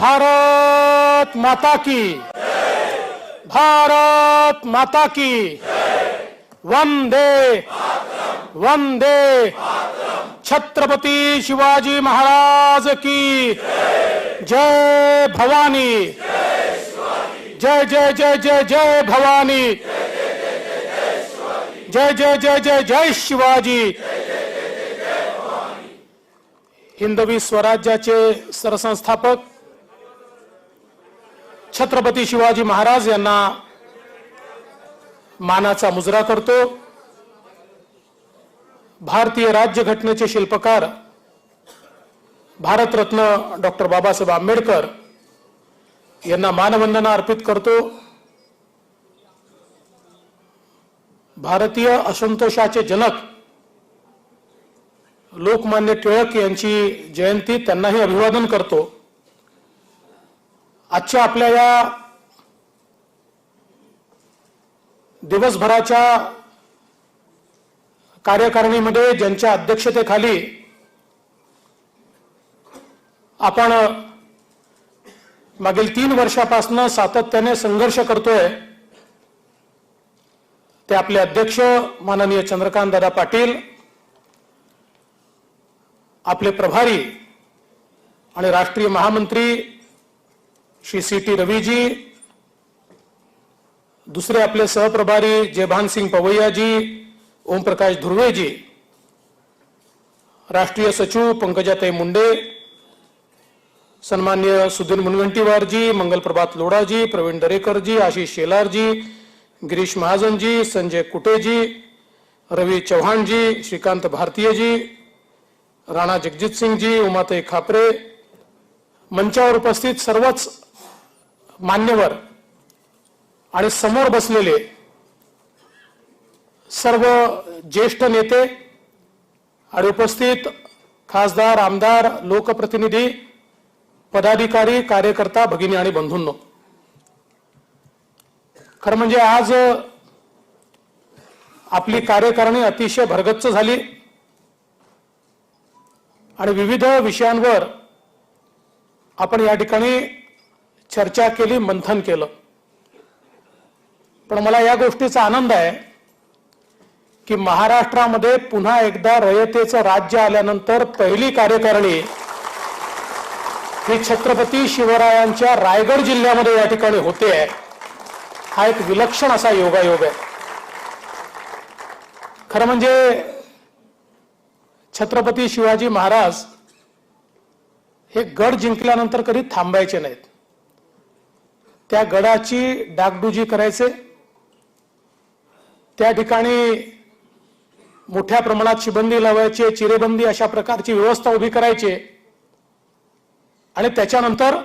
भारत माता की, भारत माता की, वंदे वंदे, छत्रपती शिवाजी महाराज की जय भवानी, जय जय जय जय जय भवानी, जय जय जय जय जय शिवाजी। हिंदवी स्वराज्याचे सरसंस्थापक छत्रपती शिवाजी महाराज यांना मानाचा मुजरा करतो। भारतीय राज्यघटनेचे शिल्पकार भारतरत्न डॉक्टर बाबासाहेब आंबेडकर यांना मानवंदना अर्पित करतो। भारतीय असंतोषाचे जनक लोकमान्य टिळक यांची जयंती, त्यांनाही अभिवादन करतो। आजच्या आपल्या या दिवसभराच्या कार्यकारिणीमध्ये ज्यांच्या अध्यक्षतेखाली आपण मागील 3 वर्षापासून सातत्याने संघर्ष करतोय, ते आपले अध्यक्ष माननीय चंद्रकांत दादा पाटील, आपले प्रभारी आणि राष्ट्रीय महामंत्री श्री सी.टी. रवीजी, दुसरे आपले सहप्रभारी जयभान सिंग पवैयाजी, ओमप्रकाश धुर्वेजी, राष्ट्रीय सचिव पंकजाताई मुंडे, सन्मान्य सुधीर मुनगंटीवारजी, मंगलप्रभात लोढाजी, प्रवीण दरेकरजी, आशिष शेलारजी, गिरीश महाजनजी, संजय कुटेजी, रवी चव्हाणजी, श्रीकांत भारतीयजी, राणा जगजित सिंगजी, उमाताई खापरे, मंचावर उपस्थित सर्वच मान्यवर आणि समोर बसलेले सर्व ज्येष्ठ नेते आणि उपस्थित खासदार, आमदार, लोकप्रतिनिधी, पदाधिकारी, कार्यकर्ता, भगिनी आणि बंधूंनो, खरं म्हणजे आज आपली कार्यकारिणी अतिशय भरगच्च झाली आणि विविध विषयांवर आपण या ठिकाणी चर्चा केली, मंथन केलं। पण मला या गोष्टीचा आनंद आहे की महाराष्ट्रामध्ये पुन्हा एकदा रयतेचं राज्य आल्यानंतर पहिली कार्यकारिणी ही छत्रपती शिवरायांच्या रायगड जिल्ह्यामध्ये या ठिकाणी होते आहे। हा एक विलक्षण असा योगायोग आहे। खरं म्हणजे छत्रपती शिवाजी महाराज हे गड जिंकल्यानंतर कधी थांबायचे नाहीत, त्या गडाची डागडुजी करायचे, त्या ठिकाणी मोठ्या प्रमाणात शिबंदी लावायची, चिरेबंदी अशा प्रकारची व्यवस्था उभी करायची आणि त्याच्यानंतर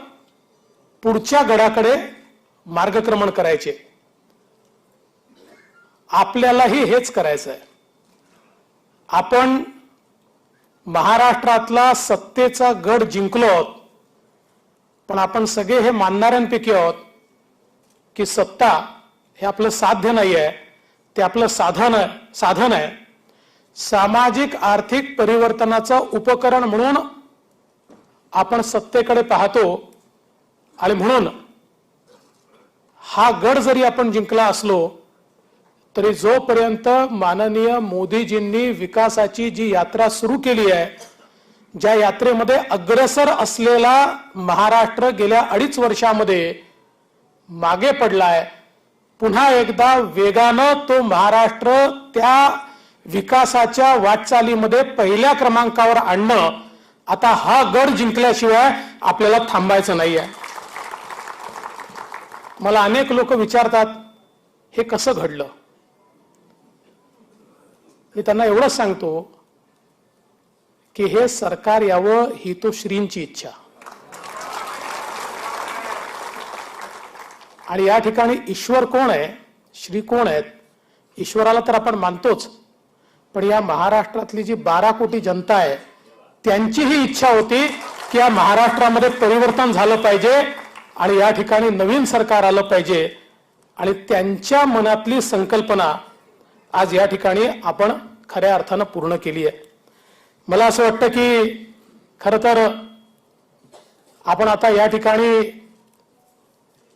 पुढच्या गडाकडे मार्गक्रमण करायचे। आपल्यालाही हेच करायचं आहे। आपण महाराष्ट्रातला सत्तेचा गड जिंकलो आहोत, पण आपण सगळे हे मानणाऱ्यांपैकी आहोत की सत्ता हे आपलं साध्य नाही आहे, ते आपलं साधन आहे। सामाजिक आर्थिक परिवर्तनाचं उपकरण म्हणून आपण सत्तेकडे पाहतो आणि म्हणून हा गड जरी आपण जिंकला असलो तरी जोपर्यंत माननीय मोदीजींनी विकासाची जी यात्रा सुरू केली आहे, ज्या यात्रेमध्ये अग्रेसर असलेला महाराष्ट्र गेल्या 2.5 वर्षामध्ये मागे पडलाय, पुन्हा एकदा वेगानं तो महाराष्ट्र त्या विकासाच्या वाटचालीमध्ये पहिल्या क्रमांकावर आणणं, आता हा गड जिंकल्याशिवाय आपल्याला थांबायचं नाहीये। मला अनेक लोक विचारतात हे कसं घडलं। मी त्यांना एवढंच सांगतो की हे सरकार यावं ही तो श्रींची इच्छा, आणि या ठिकाणी ईश्वर कोण आहे, श्री कोण आहेत, ईश्वराला तर आपण मानतोच, पण या महाराष्ट्रातली जी 12 कोटी जनता आहे त्यांची ही इच्छा होती की या महाराष्ट्रामध्ये परिवर्तन झालं पाहिजे आणि या ठिकाणी नवीन सरकार आलं पाहिजे, आणि त्यांच्या मनातली संकल्पना आज या ठिकाणी आपण खऱ्या अर्थानं पूर्ण केली आहे। मला असं वाटतं की खरं तर आपण आता या ठिकाणी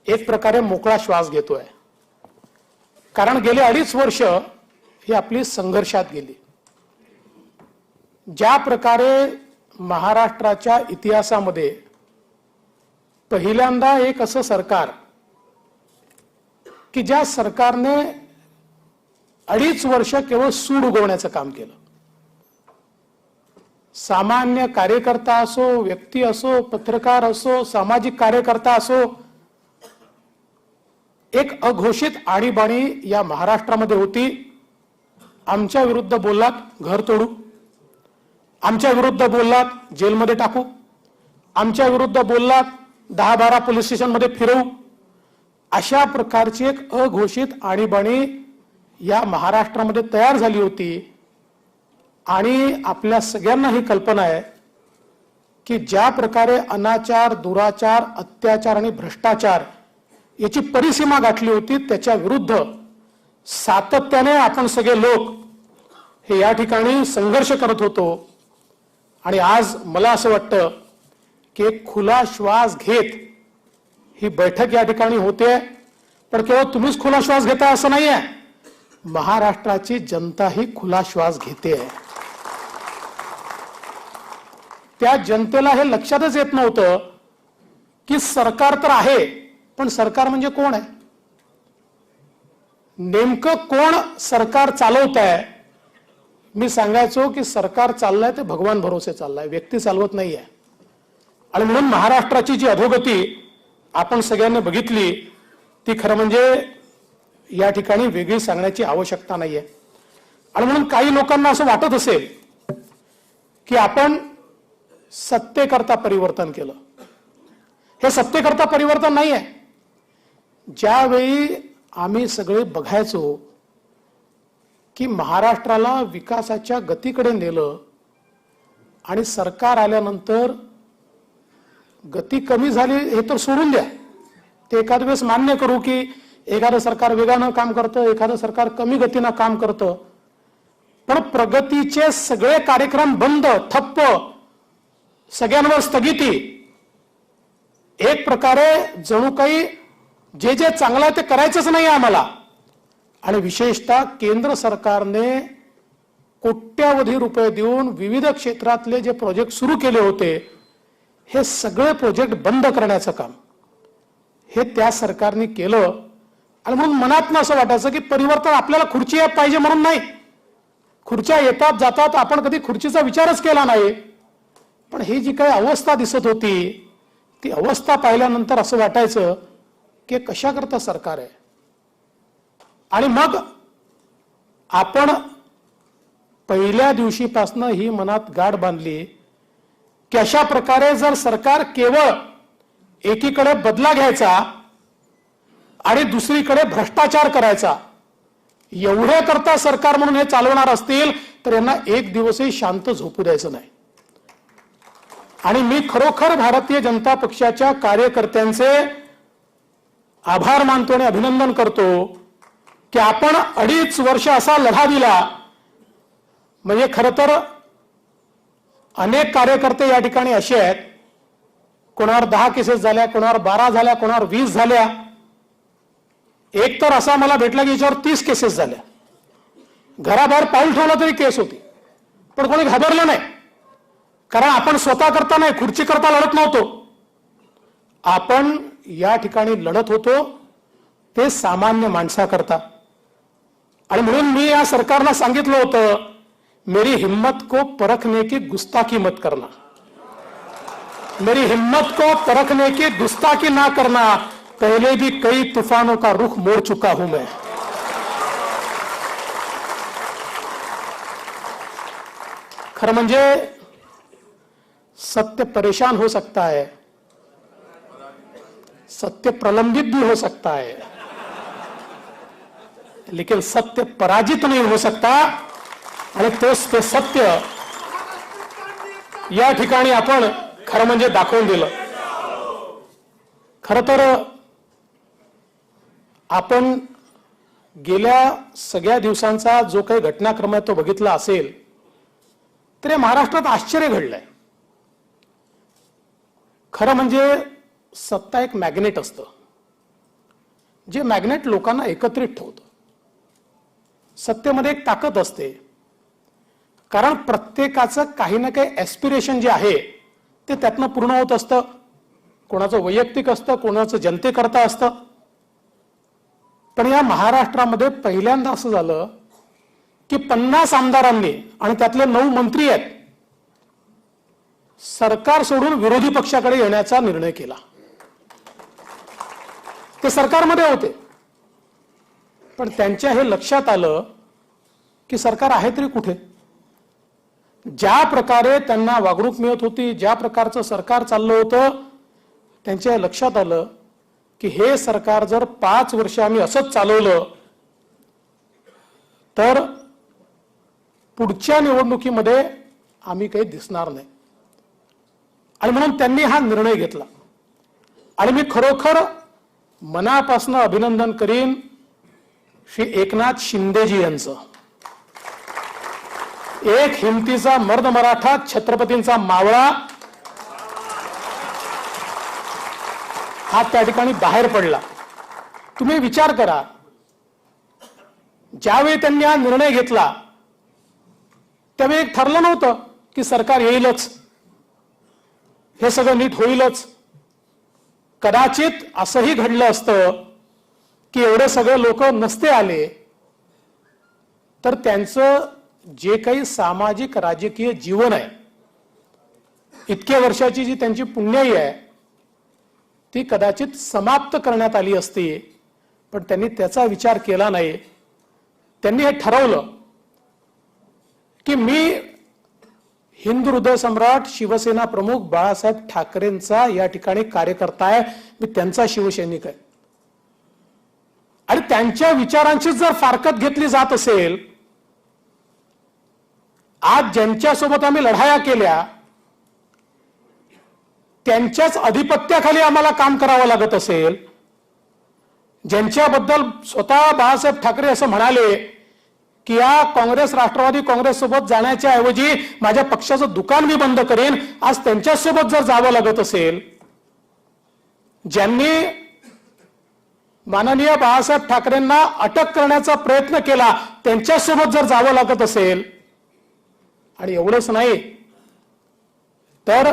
एक प्रकारे मोकळा श्वास घेतोय, कारण गेले 2.5 वर्ष ही आपली संघर्षात गेली. ज्या प्रकारे महाराष्ट्राच्या इतिहासामध्ये पहिल्यांदा एक असं सरकार की ज्या सरकारने 2.5 वर्ष केवळ सूड उगवण्याचं काम केलं. सामान्य कार्यकर्ता असो, व्यक्ती असो, पत्रकार असो, सामाजिक कार्यकर्ता असो, एक अघोषित आणीबाणी या महाराष्ट्रामध्ये होती. आमच्या विरुद्ध बोललात घर तोडू, आमच्या विरुद्ध बोललात जेलमध्ये टाकू, आमच्या विरुद्ध बोललात 10-12 पोलीस स्टेशनमध्ये फिरवू, अशा प्रकारची एक अघोषित आणीबाणी या महाराष्ट्रामध्ये तयार झाली होती. आणि आपल्या सगळ्यांना ही कल्पना आहे की ज्या प्रकारे अनाचार, दुराचार, अत्याचार आणि भ्रष्टाचार याची परिसीमा गाठली होती, त्याच्या विरुद्ध सातत्याने आपण सगळे लोक हे या ठिकाणी संघर्ष करत होतो. आणि आज मला असं वाटतं की एक खुला श्वास घेत ही बैठक या ठिकाणी होते. पण केवळ तुम्हीच खुला श्वास घेता असं नाहीये, महाराष्ट्राची जनता ही खुला श्वास घेते. त्या जनतेला हे लक्षातच येत नव्हतं की सरकार तर आहे, पण सरकार म्हणजे कोण आहे, नेमकं कोण सरकार चालवत आहे. मी सांगायचो की सरकार चाललंय ते भगवान भरोसे चाललंय, व्यक्ती चालवत नाहीये. आणि म्हणून महाराष्ट्राची जी अधोगती आपण सगळ्यांनी बघितली ती खरं म्हणजे या ठिकाणी वेगळी सांगण्याची आवश्यकता नाहीये. आणि म्हणून काही लोकांना असं वाटत असेल की आपण सत्तेकरता परिवर्तन केलं. हे सत्तेकरता परिवर्तन नाहीये. ज्यावेळी आम्ही सगळे बघायचो की महाराष्ट्राला विकासाच्या गतीकडे नेलं आणि सरकार आल्यानंतर गती कमी झाली हे तर सोडून द्या, ते एखाद वेळेस मान्य करू की एखादं सरकार वेगानं काम करतं, एखादं सरकार कमी गतीनं काम करतं. पण प्रगतीचे सगळे कार्यक्रम बंद, ठप्प, सगळ्यांवर स्थगिती, एक प्रकारे जणू काही जे जे चांगलं आहे ते करायचंच नाही आम्हाला. आणि विशेषतः केंद्र सरकारने कोट्यावधी रुपये देऊन विविध क्षेत्रातले जे प्रोजेक्ट सुरू केले होते हे सगळे प्रोजेक्ट बंद करण्याचं काम हे त्या सरकारने केलं. आणि म्हणून मनातनं असं वाटायचं की परिवर्तन आपल्याला खुर्ची येत पाहिजे म्हणून नाही. खुर्च्या येतात जातात, आपण कधी खुर्चीचा विचारच केला नाही. पण ही जी काही अवस्था दिसत होती ती अवस्था पाहिल्यानंतर असं वाटायचं की कशा करता सरकार आहे. आणि मग आपण पहिल्या दिवशीपासून ही मनात गाठ बांधली की अशा प्रकारे जर सरकार केवळ एकीकडे बदला घ्यायचा आणि दुसरीकडे भ्रष्टाचार करायचा एवढ्या करता सरकार म्हणून हे चालवणार असतील तर यांना एक दिवसही शांत झोपू द्यायचं नाही. आणि मी खरोखर भारतीय जनता पक्षाच्या कार्यकर्त्यांचे आभार मानतो आणि अभिनंदन करतो की आपण 2.5 वर्ष असा लढा दिला. म्हणजे खरं तर अनेक कार्यकर्ते या ठिकाणी असे आहेत, कोणावर 10 केसेस झाल्या, कोणावर 12 झाल्या, कोणावर 20 झाल्या. एक तर असा मला भेटला की याच्यावर 30 केसेस झाल्या. घराबाहेर पाऊल ठेवलं तरी केस होती, पण कोणी घाबरलं नाही. कारण आपण स्वतः करता नाही, खुर्ची करता लढत नव्हतो. आपण या ठिकाणी लढत होतो ते सामान्य माणसाकरता. आणि म्हणून मी या सरकारला सांगितलं होतं, मेरी हिम्मत को परखने की गुस्ताखी मत करना, मेरी हिम्मत को परखने की गुस्ताखी ना करना, पहले भी कई तूफानों का रुख मोड़ चुका हूं मैं. खरं म्हणजे सत्य परेशान हो सकता है, सत्य प्रलंबित भी हो सकता है, लेकिन सत्य पराजित नहीं हो सकता. आणि तोच ते सत्य या ठिकाणी आपण खरं म्हणजे दाखवून दिलं. खरं तर आपण गेल्या सगळ्या दिवसांचा जो काही घटनाक्रम आहे तो बघितला असेल तर महाराष्ट्रात आश्चर्य घडलंय. खरं म्हणजे सत्ता एक मॅग्नेट असतं, जे मॅग्नेट लोकांना एकत्रित ठेवतं. सत्तेमध्ये एक ताकद असते, कारण प्रत्येकाचं काही ना काही ऍस्पिरेशन जे आहे ते त्यातनं पूर्ण होत असतं. कोणाचं वैयक्तिक असतं, कोणाचं जनतेकरता असतं. पण या महाराष्ट्रामध्ये पहिल्यांदा असं झालं की 50 आमदारांनी आणि त्यातले 9 मंत्री आहेत, सरकार सोडून विरोधी पक्षाकडे येण्याचा निर्णय केला. ते सरकारमध्ये होते, पण त्यांच्या हे लक्षात आलं की सरकार आहे तरी कुठे. ज्या प्रकारे त्यांना वागणूक मिळत होती, ज्या प्रकारचं सरकार चाललं होतं, त्यांच्या लक्षात आलं की हे सरकार जर 5 वर्ष आम्ही असंच चालवलं तर पुढच्या निवडणुकीमध्ये आम्ही काही दिसणार नाही. आणि म्हणून त्यांनी हा निर्णय घेतला. आणि मी खरोखर मनापासून अभिनंदन करीन श्री एकनाथ शिंदेजी यांचं. एक हिमतीचा मर्द मराठा, छत्रपतींचा मावळा हा त्या ठिकाणी बाहेर पडला. तुम्ही विचार करा, ज्यावेळी त्यांनी हा निर्णय घेतला त्यावेळी एक ठरलं नव्हतं की सरकार येईलच, हे सगळं नीट होईलच. कदाचित असंही घडलं असतं की एवढे सगळे लोक नसते आले तर त्यांचं जे काही सामाजिक राजकीय जीवन आहे, इतक्या वर्षाची जी त्यांची पुण्याई आहे, ती कदाचित समाप्त करण्यात आली असती. पण त्यांनी त्याचा विचार केला नाही. त्यांनी हे ठरवलं की मी हिंदू हृदय सम्राट शिवसेना प्रमुख बाळासाहेब ठाकरेंचा या ठिकाणी कार्यकर्ता आहे, मी त्यांचा शिवसैनिक आहे. आणि त्यांच्या विचारांची जर फारकत घेतली जात असेल, आज ज्यांच्यासोबत आम्ही लढाया केल्या त्यांच्याच अधिपत्याखाली आम्हाला काम करावं लागत असेल, ज्यांच्याबद्दल स्वतः बाळासाहेब ठाकरे असं म्हणाले की या काँग्रेस राष्ट्रवादी काँग्रेस सोबत जाण्याच्या ऐवजी माझ्या पक्षाचं दुकान मी बंद करेन, आज त्यांच्यासोबत जर जावं लागत असेल, ज्यांनी माननीय बाळासाहेब ठाकरेंना अटक करण्याचा प्रयत्न केला त्यांच्यासोबत जर जावं लागत असेल, आणि एवढंच नाही तर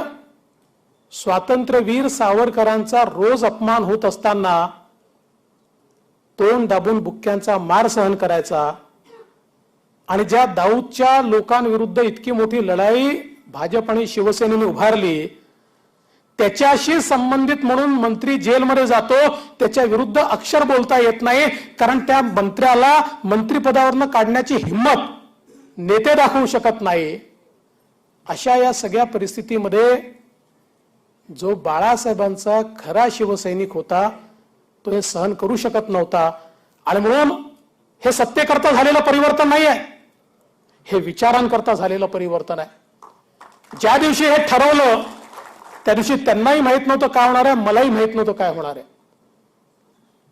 स्वातंत्र्यवीर सावरकरांचा रोज अपमान होत असताना तोंड दाबून बुक्क्यांचा मार सहन करायचा, आणि ज्या दाऊदच्या लोकांविरुद्ध इतकी मोठी लढाई भाजप आणि शिवसेनेने उभारली, त्याच्याशी संबंधित म्हणून मंत्री जेलमध्ये जातो, त्याच्या विरुद्ध अक्षर बोलता येत नाही, कारण त्या मंत्र्याला मंत्रिपदावरनं काढण्याची हिंमत नेते दाखवू शकत नाही. अशा या सगळ्या परिस्थितीमध्ये जो बाळासाहेबांचा खरा शिवसैनिक होता तो हे सहन करू शकत नव्हता. आणि म्हणून हे सत्तेकरता झालेलं परिवर्तन नाही आहे, हे विचारांकरता झालेलं परिवर्तन आहे. ज्या दिवशी हे ठरवलं त्या दिवशी त्यांनाही माहित नव्हतं काय होणार आहे, मलाही माहित नव्हतं काय होणार आहे.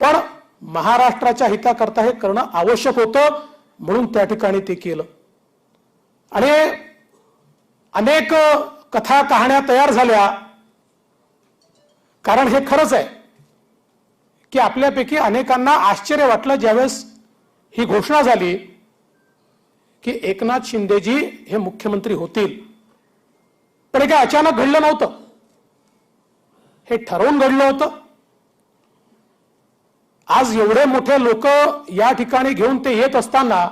पण महाराष्ट्राच्या हिताकरता हे करणं आवश्यक होतं, म्हणून त्या ठिकाणी ते केलं. आणि अनेक कथा कहाण्या तयार झाल्या, कारण हे खरंच आहे की आपल्यापैकी अनेकांना आश्चर्य वाटलं ज्यावेळेस ही घोषणा झाली की एकनाथ शिंदेजी हे मुख्यमंत्री होतील. पण हे काय अचानक घडलं नव्हतं, हे ठरवून घडलं होतं. आज एवढे मोठे लोक या ठिकाणी घेऊन ते येत असताना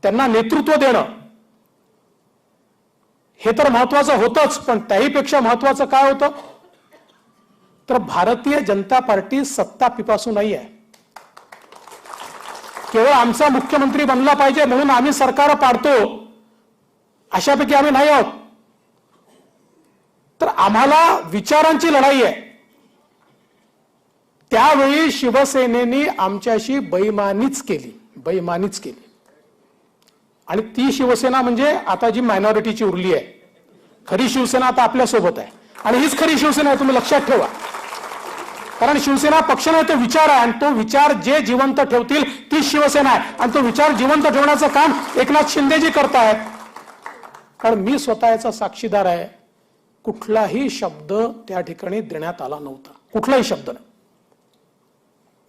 त्यांना नेतृत्व देणं हे तर महत्वाचं होतंच, पण त्याहीपेक्षा महत्वाचं काय होतं तर भारतीय जनता पार्टी सत्ता पिपासू नाही आहे. केवळ आमचा मुख्यमंत्री बनला पाहिजे म्हणून आम्ही सरकार पाडतो अशापैकी आम्ही नाही आहोत. तर आम्हाला विचारांची लढाई आहे. त्यावेळी शिवसेनेने आमच्याशी बेईमानीच केली. आणि ती शिवसेना म्हणजे आता जी मायनॉरिटीची उरली आहे. खरी शिवसेना आता आपल्या सोबत आहे, आणि हीच खरी शिवसेना आहे, तुम्ही लक्षात ठेवा. कारण शिवसेना पक्ष नाही, तो विचार आहे, आणि तो विचार जे जिवंत ठेवतील ती शिवसेना आहे. आणि तो विचार जिवंत ठेवण्याचं काम एकनाथ शिंदेजी करतायत. कारण मी स्वतः याचा साक्षीदार आहे कुठलाही शब्द त्या ठिकाणी देण्यात आला नव्हता, कुठलाही शब्द नाही.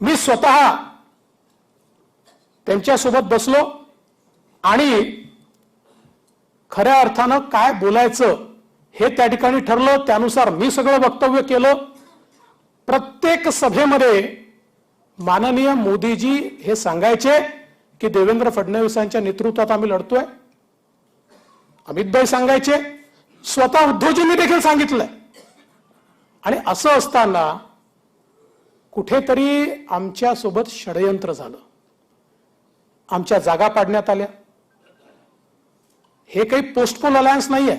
मी स्वतः त्यांच्यासोबत बसलो आणि खऱ्या अर्थानं काय बोलायचं हे त्या ठिकाणी ठरलं. त्यानुसार मी सगळं वक्तव्य केलं. प्रत्येक सभेमध्ये माननीय मोदीजी हे सांगायचे की देवेंद्र फडणवीसांच्या नेतृत्वात आम्ही लढतोय. अमितभाई सांगायचे, स्वतः उद्धवजींनी देखील सांगितलंय. आणि असं असताना कुठेतरी आमच्या सोबत षडयंत्र झालं, आमच्या जागा पाडण्यात आल्या. हे काही पोस्टपोल अलायन्स नाहीये.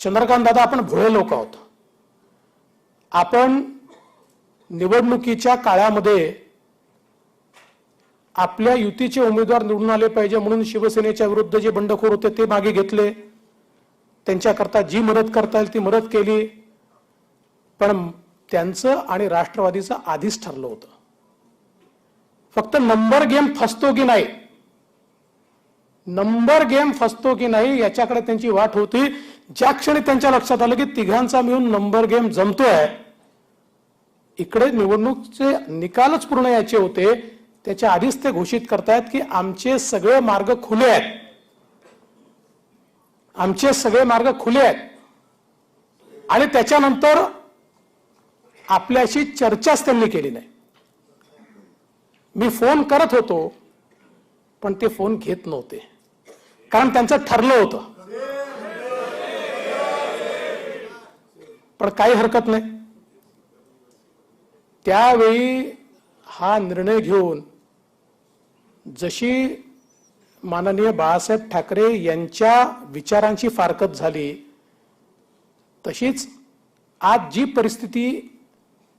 चंद्रकांत दादा, आपण भोळे लोक आहोत. आपण निवडणुकीच्या काळामध्ये आपल्या युतीचे उमेदवार निवडून आले पाहिजे म्हणून शिवसेनेच्या विरुद्ध जे बंडखोर होते ते मागे घेतले, त्यांच्याकरता जी मदत करता येईल ती मदत केली. पण त्यांचं आणि राष्ट्रवादीचं आधीच ठरलं होतं. फक्त नंबर गेम फसतो की नाही, नंबर गेम फसतो की नाही याच्याकडे त्यांची वाट होती. ज्या क्षणी त्यांच्या लक्षात आलं की तिघांचा मिळून नंबर गेम जमतोय, इकडे निवडणूकचे निकालच पूर्ण यायचे होते, त्याच्या आधीच ते घोषित करतायत की आमचे सगळे मार्ग खुले आहेत, आमचे सगळे मार्ग खुले आहेत. आणि त्याच्यानंतर आपल्याशी चर्चाच त्यांनी केली नाही. मी फोन करत होतो पण ते फोन घेत नव्हते, कारण त्यांचं ठरलं होतं. पण काही हरकत नाही. त्यावेळी हा निर्णय घेऊन जशी माननीय बाळासाहेब ठाकरे यांच्या विचारांची फारकत झाली, तशीच आज जी परिस्थिती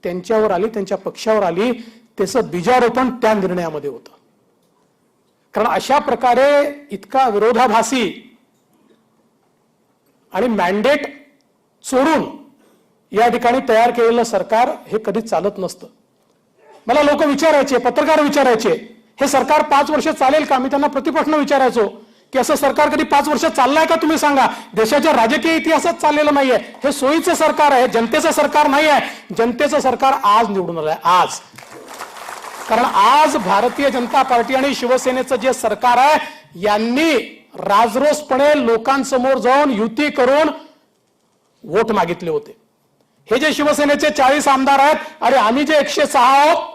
त्यांच्यावर आली, त्यांच्या पक्षावर आली, त्याचं बीजारोपण त्या निर्णयामध्ये होतं. कारण अशा प्रकारे इतका विरोधाभासी आणि मॅन्डेट चोरून या ठिकाणी तयार केलेलं सरकार हे कधी चालत नसतं. मला लोक विचारायचे, पत्रकार विचारायचे, हे सरकार 5 वर्ष चालेल का? मी त्यांना प्रतिप्रश्न विचारायचो की असं सरकार कधी 5 वर्ष चाललंय का? तुम्ही सांगा. देशाच्या राजकीय इतिहासात चाललेलं नाहीये. हे सोयीचं सरकार आहे, जनतेचं सरकार नाही आहे. जनतेचं सरकार आज निवडून आलंय, आज. कारण आज भारतीय जनता पार्टी आणि शिवसेनेचं जे सरकार आहे, यांनी राजरोसपणे लोकांसमोर जाऊन युती करून वोट मागितले होते. हे जे शिवसेनेचे 40 आमदार आहेत आणि आम्ही जे 106 आहोत,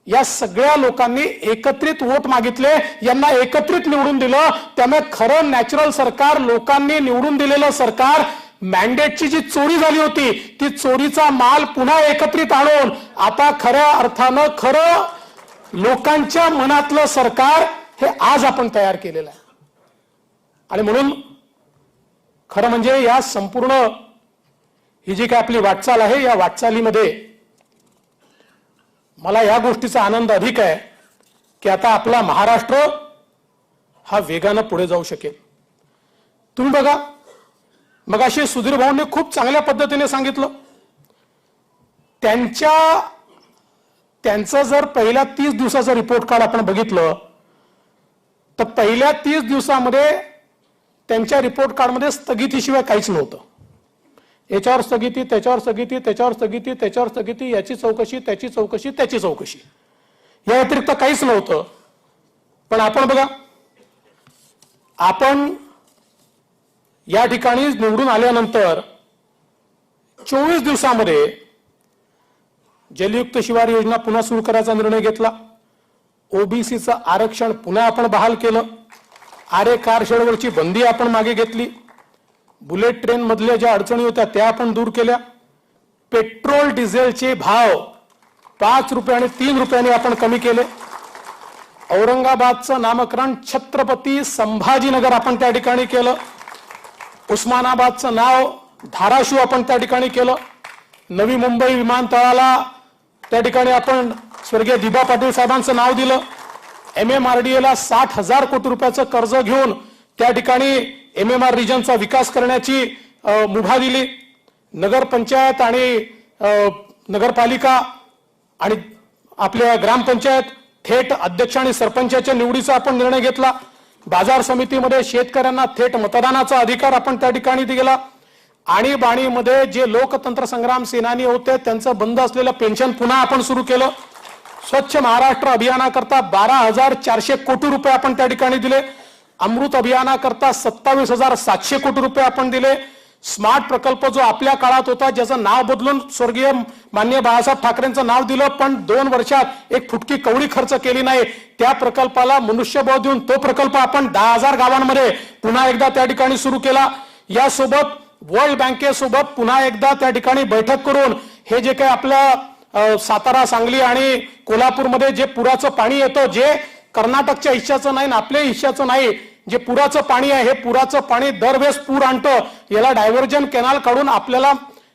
या सगळ्या लोकांनी एकत्रित वोट मागितले, यांना एकत्रित निवडून दिलं. त्यामुळे खरं नॅचरल सरकार, लोकांनी निवडून दिलेलं सरकार, मॅन्डेटची जी चोरी झाली होती, ती चोरीचा माल पुन्हा एकत्रित आणून आता खऱ्या अर्थानं खरं लोकांच्या मनातलं सरकार हे आज आपण तयार केलेलं आहे. आणि म्हणून खरं म्हणजे या संपूर्ण ही जी काय आपली वाटचाल आहे, या वाटचालीमध्ये मला या गोष्टीचा आनंद अधिक आहे की आता आपला महाराष्ट्र हा वेगानं पुढे जाऊ शकेल. तुम्ही बघा, मगाशी सुधीर भाऊंनी खूप चांगल्या पद्धतीने सांगितलं. त्यांचं जर पहिल्या 30 दिवसाचं रिपोर्ट कार्ड आपण बघितलं तर पहिल्या 30 दिवसामध्ये त्यांच्या रिपोर्ट कार्डमध्ये स्थगितीशिवाय काहीच नव्हतं. याच्यावर स्थगिती, त्याच्यावर स्थगिती, त्याच्यावर स्थगिती, त्याच्यावर स्थगिती, याची चौकशी, त्याची चौकशी, त्याची चौकशी, या व्यतिरिक्त काहीच नव्हतं. पण आपण बघा, आपण या ठिकाणी निवडून आल्यानंतर 24 दिवसामध्ये जलयुक्त शिवार योजना पुन्हा सुरू करायचा निर्णय घेतला. ओबीसीचं आरक्षण पुन्हा आपण बहाल केलं. आरे कार शेडवरची बंदी आपण मागे घेतली. बुलेट ट्रेन मधल्या ज्या अडचणी होत्या त्या आपण दूर केल्या. पेट्रोल डिझेलचे भाव 5 रुपये आणि 3 रुपयांनी आपण कमी केले. औरंगाबादचं नामकरण छत्रपती संभाजीनगर आपण त्या ठिकाणी केलं. उस्मानाबादचं नाव धाराशिव आपण त्या ठिकाणी केलं. नवी मुंबई विमानतळाला त्या ठिकाणी आपण स्वर्गीय दिबा पाटील साहेबांचं नाव दिलं. MMRDA 60,000 कोटी रुपयाचं कर्ज घेऊन त्या ठिकाणी MMR रिजनचा विकास करण्याची मुभा दिली. नगरपंचायत आणि नगरपालिका आणि आपल्या ग्रामपंचायत थेट अध्यक्ष आणि सरपंचाच्या निवडीचा आपण निर्णय घेतला. बाजार समितीमध्ये शेतकऱ्यांना थेट मतदानाचा अधिकार आपण त्या ठिकाणी दिला. आणीबाणीमध्ये जे लोकतंत्र संग्राम सेनानी होते त्यांचं बंद असलेलं पेन्शन पुन्हा आपण सुरू केलं. स्वच्छ महाराष्ट्र अभियानाकरता 12,400 कोटी रुपये आपण त्या ठिकाणी दिले. अमृत अभियानाकरता 27,700 कोटी रुपये आपण दिले. स्मार्ट प्रकल्प जो आपल्या काळात होता ज्याचं नाव बदलून स्वर्गीय माननीय बाळासाहेब ठाकरेंचं नाव दिलं, पण 2 वर्षात एक फुटकी कवडी खर्च केली नाही. त्या प्रकल्पाला मनुष्यबळ देऊन तो प्रकल्प आपण 10,000 गावांमध्ये पुन्हा एकदा त्या ठिकाणी सुरू केला. यासोबत वर्ल्ड बँकेसोबत पुन्हा एकदा त्या ठिकाणी बैठक करून हे जे काही आपलं सातारा, सांगली आणि कोल्हापूरमध्ये जे पुराचं पाणी येतं, जे कर्नाटकच्या हिश्श्याचं नाही, आपल्या हिश्श्याचं नाही, जे पुराचं पाणी आहे, हे पुराचं पाणी दरवेळेस पूर आणतं, याला डायव्हर्जन कॅनल काढून आपल्याला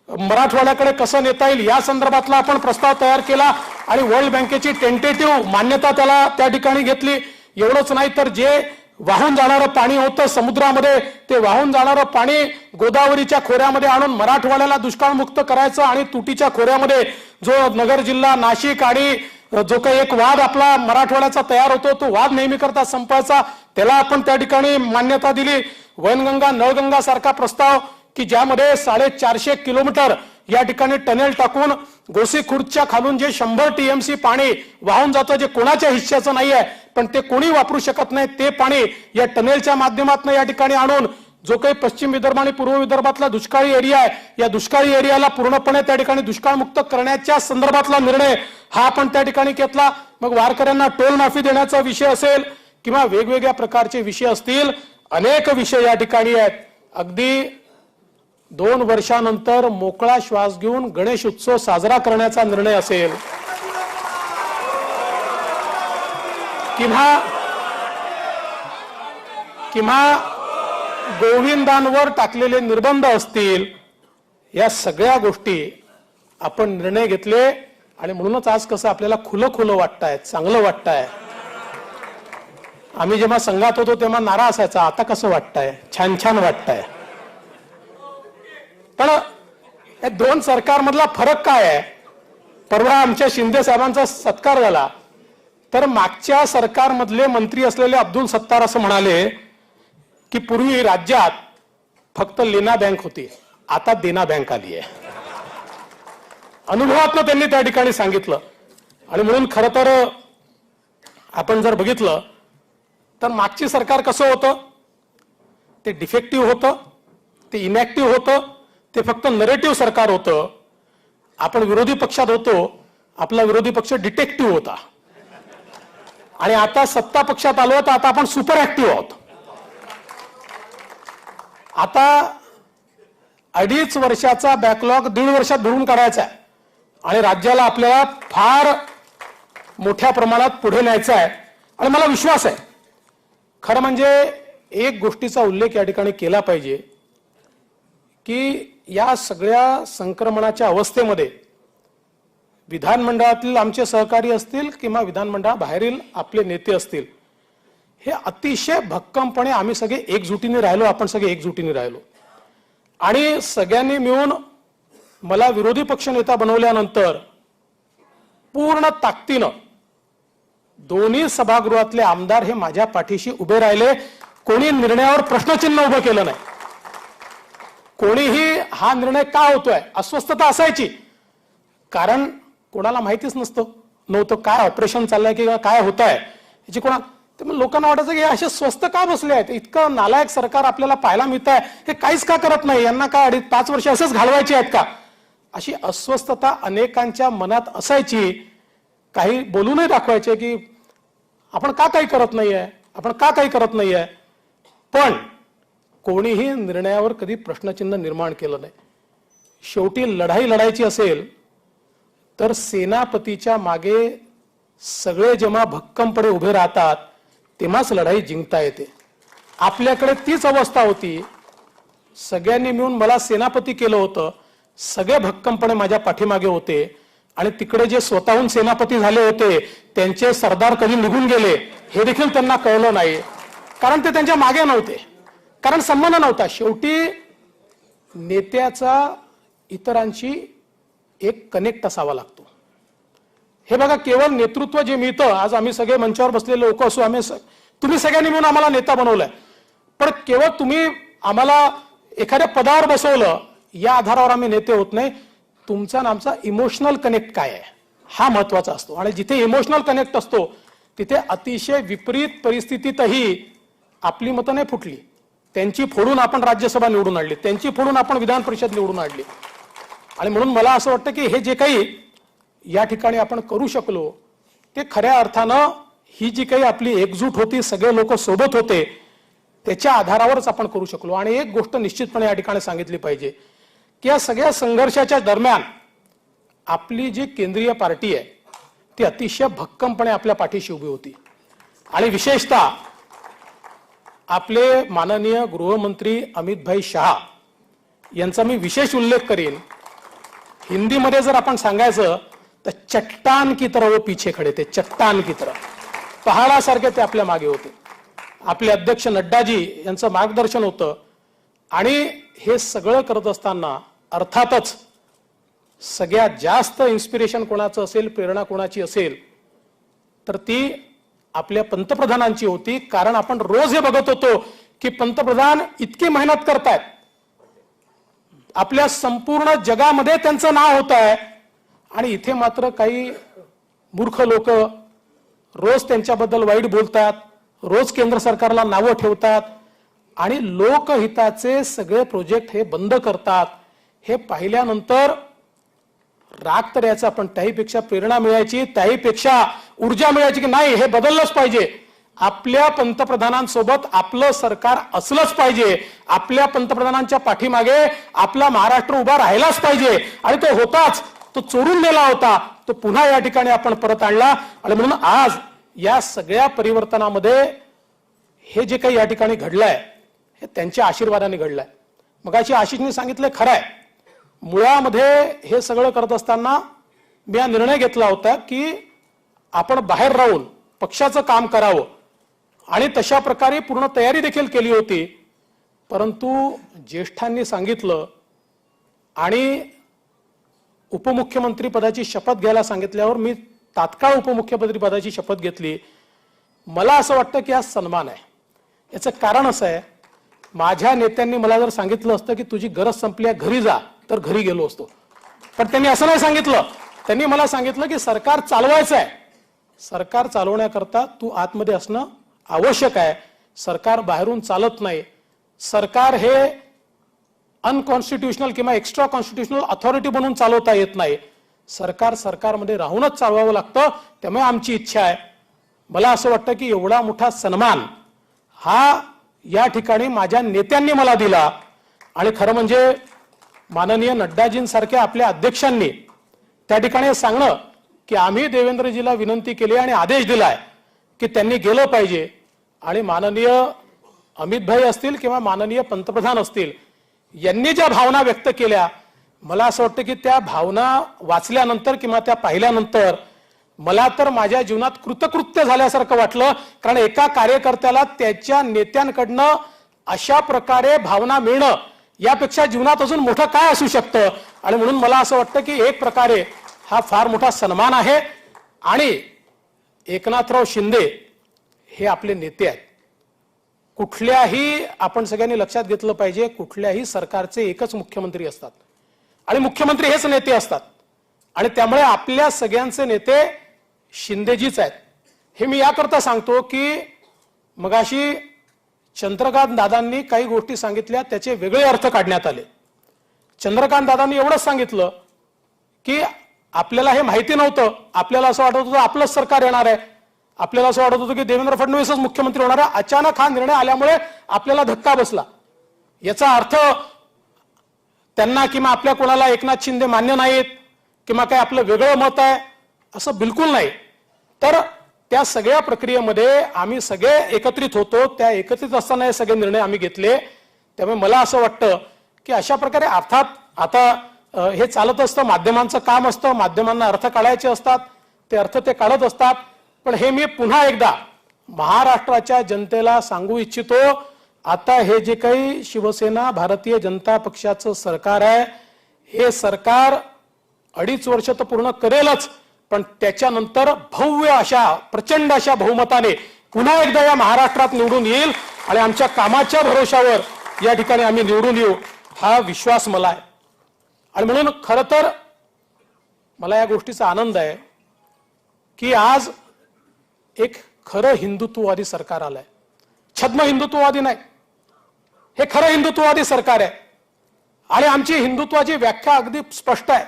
मराठवाड्याकडे कसं नेता येईल या संदर्भातला आपण प्रस्ताव तयार केला आणि वर्ल्ड बँकेची टेंटेटिव्ह मान्यता त्याला त्या ठिकाणी घेतली. एवढंच नाही तर जे वाहून जाणारं पाणी होतं समुद्रामध्ये, ते वाहून जाणारं पाणी गोदावरीच्या खोऱ्यामध्ये आणून मराठवाड्याला दुष्काळमुक्त करायचं आणि तुटीच्या खोऱ्यामध्ये जो नगर जिल्हा, नाशिक आणि जो काही एक वाद आपला मराठवाड्याचा तयार होतो तो वाद नेहमी करता संपायचा, त्याला आपण त्या ठिकाणी मान्यता दिली. वैनगंगा, नळगंगा सारखा प्रस्ताव की ज्यामध्ये 450 किलोमीटर या ठिकाणी टनेल टाकून गोसीखुर्दच्या खालून जे 100 TMC पाणी वाहून जातं, जे कोणाच्या हिश्श्याचं नाही आहे पण ते कोणी वापरू शकत नाही, ते पाणी या टनेलच्या माध्यमातून या ठिकाणी आणून जो काही पश्चिम विदर्भ आणि पूर्व विदर्भातला दुष्काळी एरिया आहे, या दुष्काळी एरियाला पूर्णपणे त्या ठिकाणी दुष्काळमुक्त करण्याच्या संदर्भातला निर्णय हा आपण त्या ठिकाणी घेतला. मग वारकऱ्यांना टोल माफी देण्याचा विषय असेल किंवा वेगवेगळ्या प्रकारचे विषय असतील, अनेक विषय या ठिकाणी आहेत. अगदी 2 वर्षानंतर मोकळा श्वास घेऊन गणेश उत्सव साजरा करण्याचा निर्णय असेल किंवा गोविंदांवर टाकलेले निर्बंध असतील, या सगळ्या गोष्टी आपण निर्णय घेतले आणि म्हणूनच आज कसं आपल्याला खुलं वाटतंय, चांगलं वाटतंय. आम्ही जेव्हा संघात होतो तेव्हा नारा असायचा, आता कसं वाटतंय, छान वाटतंय. पण या 2 सरकारमधला फरक काय आहे? परवा आमच्या शिंदे साहेबांचा सत्कार झाला तर मागच्या सरकारमधले मंत्री असलेले अब्दुल सत्तार असं म्हणाले की पूर्वी राज्यात फक्त लेना बँक होती, आता देना बँक आली आहे. अनुभवातनं त्यांनी त्या ठिकाणी सांगितलं. आणि म्हणून खरं तर आपण जर बघितलं तर मागची सरकार कसं होतं, ते डिफेक्टिव्ह होतं, ते इनॅक्टिव्ह होतं, ते फक्त नरेटिव्ह सरकार होतं. आपण विरोधी पक्षात होतो, आपला विरोधी पक्ष डिटेक्टिव्ह होता. आणि आता सत्ता पक्षात आलो तर आता आपण सुपर ऍक्टिव्ह आहोत. आता 2.5 वर्षाचा बॅकलॉग 1.5 वर्षात भरून काढायचा आहे आणि राज्याला आपल्याला फार मोठ्या प्रमाणात पुढे न्यायचं आहे. आणि मला विश्वास आहे, खरं म्हणजे एक गोष्टीचा उल्लेख या ठिकाणी केला पाहिजे की या सगळ्या संक्रमणाच्या अवस्थेमध्ये विधानमंडळातील आमचे सहकारी असतील किंवा विधानमंडळाबाहेरील आपले नेते असतील, हे अतिशय भक्कमपणे आम्ही सगळे एकजुटीने राहिलो, आपण सगळे एकजुटीने राहिलो. आणि सगळ्यांनी मिळून मला विरोधी पक्ष नेता बनवल्यानंतर पूर्ण ताकदीनं दोन्ही सभागृहातले आमदार हे माझ्या पाठीशी उभे राहिले. कोणी निर्णयावर प्रश्नचिन्ह उभं केलं नाही. कोणीही हा निर्णय का होतोय, अस्वस्थता असायची, कारण कोणाला माहितीच नव्हतं काय ऑपरेशन चाललंय किंवा काय होत आहे याची लोकांना वाटायचं की असे स्वस्त का बसले आहेत, इतकं नालायक सरकार आपल्याला पाहायला मिळत आहे, हे काहीच का करत नाही, यांना काय 5 वर्ष असेच घालवायचे आहेत का, अशी अस्वस्थता अनेकांच्या मनात असायची. काही बोलूनही दाखवायचे की आपण का काही करत नाहीये, आपण का काही करत नाहीये. पण कोणीही निर्णयावर कधी प्रश्नचिन्ह निर्माण केलं नाही. शेवटी लढाई लढायची असेल तर सेनापतीच्या मागे सगळे जेव्हा भक्कमपणे उभे राहतात तेव्हाच लढाई जिंकता येते. आपल्याकडे तीच अवस्था होती. सगळ्यांनी मिळून मला सेनापती केलं होतं, सगळे भक्कमपणे माझ्या पाठीमागे होते आणि तिकडे जे स्वतःहून सेनापती झाले होते त्यांचे सरदार कधी निघून गेले हे देखील त्यांना कळलं नाही, कारण ते त्यांच्या मागे नव्हते, कारण संबंध नव्हता. शेवटी नेत्याचा इतरांशी एक कनेक्ट असावा लागतो. हे बघा, केवळ नेतृत्व जे मिळतं, आज आम्ही सगळे मंचावर बसलेले लोक असू, तुम्ही सगळ्यांनी मिळून आम्हाला नेता बनवलंय, पण केवळ तुम्ही आम्हाला एखाद्या पदावर बसवलं या आधारावर आम्ही नेते होत नाही, तुमचा आणि आमचा इमोशनल कनेक्ट काय आहे हा महत्वाचा असतो. आणि जिथे इमोशनल कनेक्ट असतो तिथे अतिशय विपरीत परिस्थितीतही आपली मतं नाही फुटली. त्यांची फोडून आपण राज्यसभा निवडून आणली, त्यांची फोडून आपण विधान परिषद निवडून आणली. आणि म्हणून मला असं वाटतं की हे जे काही या ठिकाणी आपण करू शकलो ते खऱ्या अर्थानं ही जी काही आपली एकजूट होती, सगळे लोक सोबत होते, त्याच्या आधारावरच आपण करू शकलो. आणि एक गोष्ट निश्चितपणे या ठिकाणी सांगितली पाहिजे की या सगळ्या संघर्षाच्या दरम्यान आपली जी केंद्रीय पार्टी आहे ती अतिशय भक्कमपणे आपल्या पाठीशी उभी होती. आणि विशेषतः आपले माननीय गृहमंत्री अमितभाई शहा यांचा मी विशेष उल्लेख करीन. हिंदीमध्ये जर आपण सांगायचं तर चट्टान की तरह वो पीछे खडे थे, चट्टान की तरह, पहाडासारखे ते आपल्या मागे होते. आपले अध्यक्ष नड्डाजी यांचं मार्गदर्शन होतं. आणि हे सगळं करत असताना अर्थातच सगळ्यात जास्त इन्स्पिरेशन कोणाचं असेल, प्रेरणा कोणाची असेल तर ती आपल्या पंतप्रधानांची होती. कारण आपण रोज हे बघत होतो की पंतप्रधान इतकी मेहनत करतायत, आपल्या संपूर्ण जगामध्ये त्यांचं नाव होत आहे, आणि इथे मात्र काही मूर्ख लोक रोज त्यांच्याबद्दल वाईट बोलतात, रोज केंद्र सरकारला नावं ठेवतात आणि लोकहिताचे सगळे प्रोजेक्ट हे बंद करतात. हे पाहिल्यानंतर राग तर याचा, पण त्याहीपेक्षा प्रेरणा मिळायची, त्याहीपेक्षा ऊर्जा मिळायची की नाही हे बदललंच पाहिजे. आपल्या पंतप्रधानांसोबत आपलं सरकार असलंच पाहिजे, आपल्या पंतप्रधानांच्या पाठीमागे आपला महाराष्ट्र उभा राहिलाच पाहिजे. आणि तो होताच, तो चोरून नेला होता, तो पुन्हा या ठिकाणी आपण परत आणला. आणि म्हणून आज या सगळ्या परिवर्तनामध्ये हे जे काही या ठिकाणी घडलंय हे त्यांच्या आशीर्वादाने घडलंय. मगाशी आशिषने सांगितलं खरं आहे, मुळामध्ये हे सगळं करत असताना मी हा निर्णय घेतला होता की आपण बाहेर राहून पक्षाचं काम करावं, आणि तशा प्रकारे पूर्ण तयारी देखील केली होती. परंतु ज्येष्ठांनी सांगितलं आणि उपमुख्यमंत्री पदाची शपथ घ्यायला सांगितल्यावर मी तात्काळ उपमुख्यमंत्री पदाची शपथ घेतली. मला असं वाटतं की हा सन्मान आहे. याचं कारण असं आहे, माझ्या नेत्यांनी मला जर सांगितलं असतं की तुझी गरज संपली आहे घरी जा, तर घरी गेलो असतो. पण त्यांनी असं नाही सांगितलं. त्यांनी मला सांगितलं की सरकार चालवायचं आहे, सरकार चालवण्याकरता तू आतमध्ये असणं आवश्यक आहे. सरकार बाहेरून चालत नाही. सरकार हे अनकॉन्स्टिट्युशनल किंवा एक्स्ट्रा कॉन्स्टिट्युशनल अथॉरिटी बनवून चालवता येत नाही. सरकार सरकारमध्ये राहूनच चालवावं लागतं. त्यामुळे आमची इच्छा आहे, मला असं वाटतं की एवढा मोठा सन्मान हा या ठिकाणी माझ्या नेत्यांनी मला दिला. आणि खरं म्हणजे माननीय नड्डाजींसारख्या आपल्या अध्यक्षांनी त्या ठिकाणी सांगणं की आम्ही देवेंद्रजीला विनंती केली आणि आदेश दिलाय की त्यांनी गेलं पाहिजे. आणि माननीय अमितभाई असतील किंवा माननीय पंतप्रधान असतील यांनी ज्या भावना व्यक्त केल्या, मला असं वाटतं की त्या भावना वाचल्यानंतर किंवा त्या पाहिल्यानंतर मला तर माझ्या जीवनात कृतकृत्य झाल्यासारखं वाटलं. कारण एका कार्यकर्त्याला त्याच्या नेत्यांकडनं अशा प्रकारे भावना मिळणं यापेक्षा जीवनात अजून मोठं काय असू शकतं. आणि म्हणून मला असं वाटतं की एक प्रकारे हा फार मोठा सन्मान आहे. आणि एकनाथराव शिंदे हे आपले नेते आहेत. कुठल्याही, आपण सगळ्यांनी लक्षात घेतलं पाहिजे, कुठल्याही सरकारचे एकच मुख्यमंत्री असतात आणि मुख्यमंत्री हेच नेते असतात. आणि त्यामुळे आपल्या सगळ्यांचे नेते शिंदेजीच आहेत. हे मी याकरता सांगतो की मगाशी चंद्रकांत दादांनी काही गोष्टी सांगितल्या, त्याचे वेगळे अर्थ काढण्यात आले. चंद्रकांत दादांनी एवढंच सांगितलं की आपल्याला हे माहिती नव्हतं, आपल्याला असं वाटत होतं आपलंच सरकार येणार आहे, आपल्याला असं वाटत होतं की देवेंद्र फडणवीसच मुख्यमंत्री होणार आहे. अचानक हा निर्णय आल्यामुळे आपल्याला धक्का बसला. याचा अर्थ त्यांना किंवा आपल्या कोणाला एकनाथ शिंदे मान्य नाहीत किंवा काय आपलं वेगळं मत आहे असं बिलकुल नाही. तर त्या सगळ्या प्रक्रियेमध्ये आम्ही सगळे एकत्रित होतो. त्या एकत्रित असताना हे सगळे निर्णय आम्ही घेतले. त्यामुळे मला असं वाटतं की अशा प्रकारे अर्थात आता हे चालत असतं, माध्यमांचं काम असतं, माध्यमांना अर्थ काढायचे असतात, ते अर्थ ते काढत असतात. पण हे मी पुन्हा एकदा महाराष्ट्राच्या जनतेला सांगू इच्छितो, आता हे जे काही शिवसेना भारतीय जनता पक्षाचं सरकार आहे, हे सरकार 2.5 वर्ष तर पूर्ण करेलच, पण त्याच्यानंतर भव्य अशा प्रचंड अशा बहुमताने पुन्हा एकदा या महाराष्ट्रात निवडून येईल. आणि आमच्या कामाच्या भरोशावर या ठिकाणी आम्ही निवडून येऊ, हा विश्वास मला आहे. आणि म्हणून खरं तर मला या गोष्टीचा आनंद आहे की आज एक खरं हिंदुत्ववादी सरकार आलंय. छद्म हिंदुत्ववादी नाही, हे खरं हिंदुत्ववादी सरकार आहे. आणि आमची हिंदुत्वाची व्याख्या अगदी स्पष्ट आहे.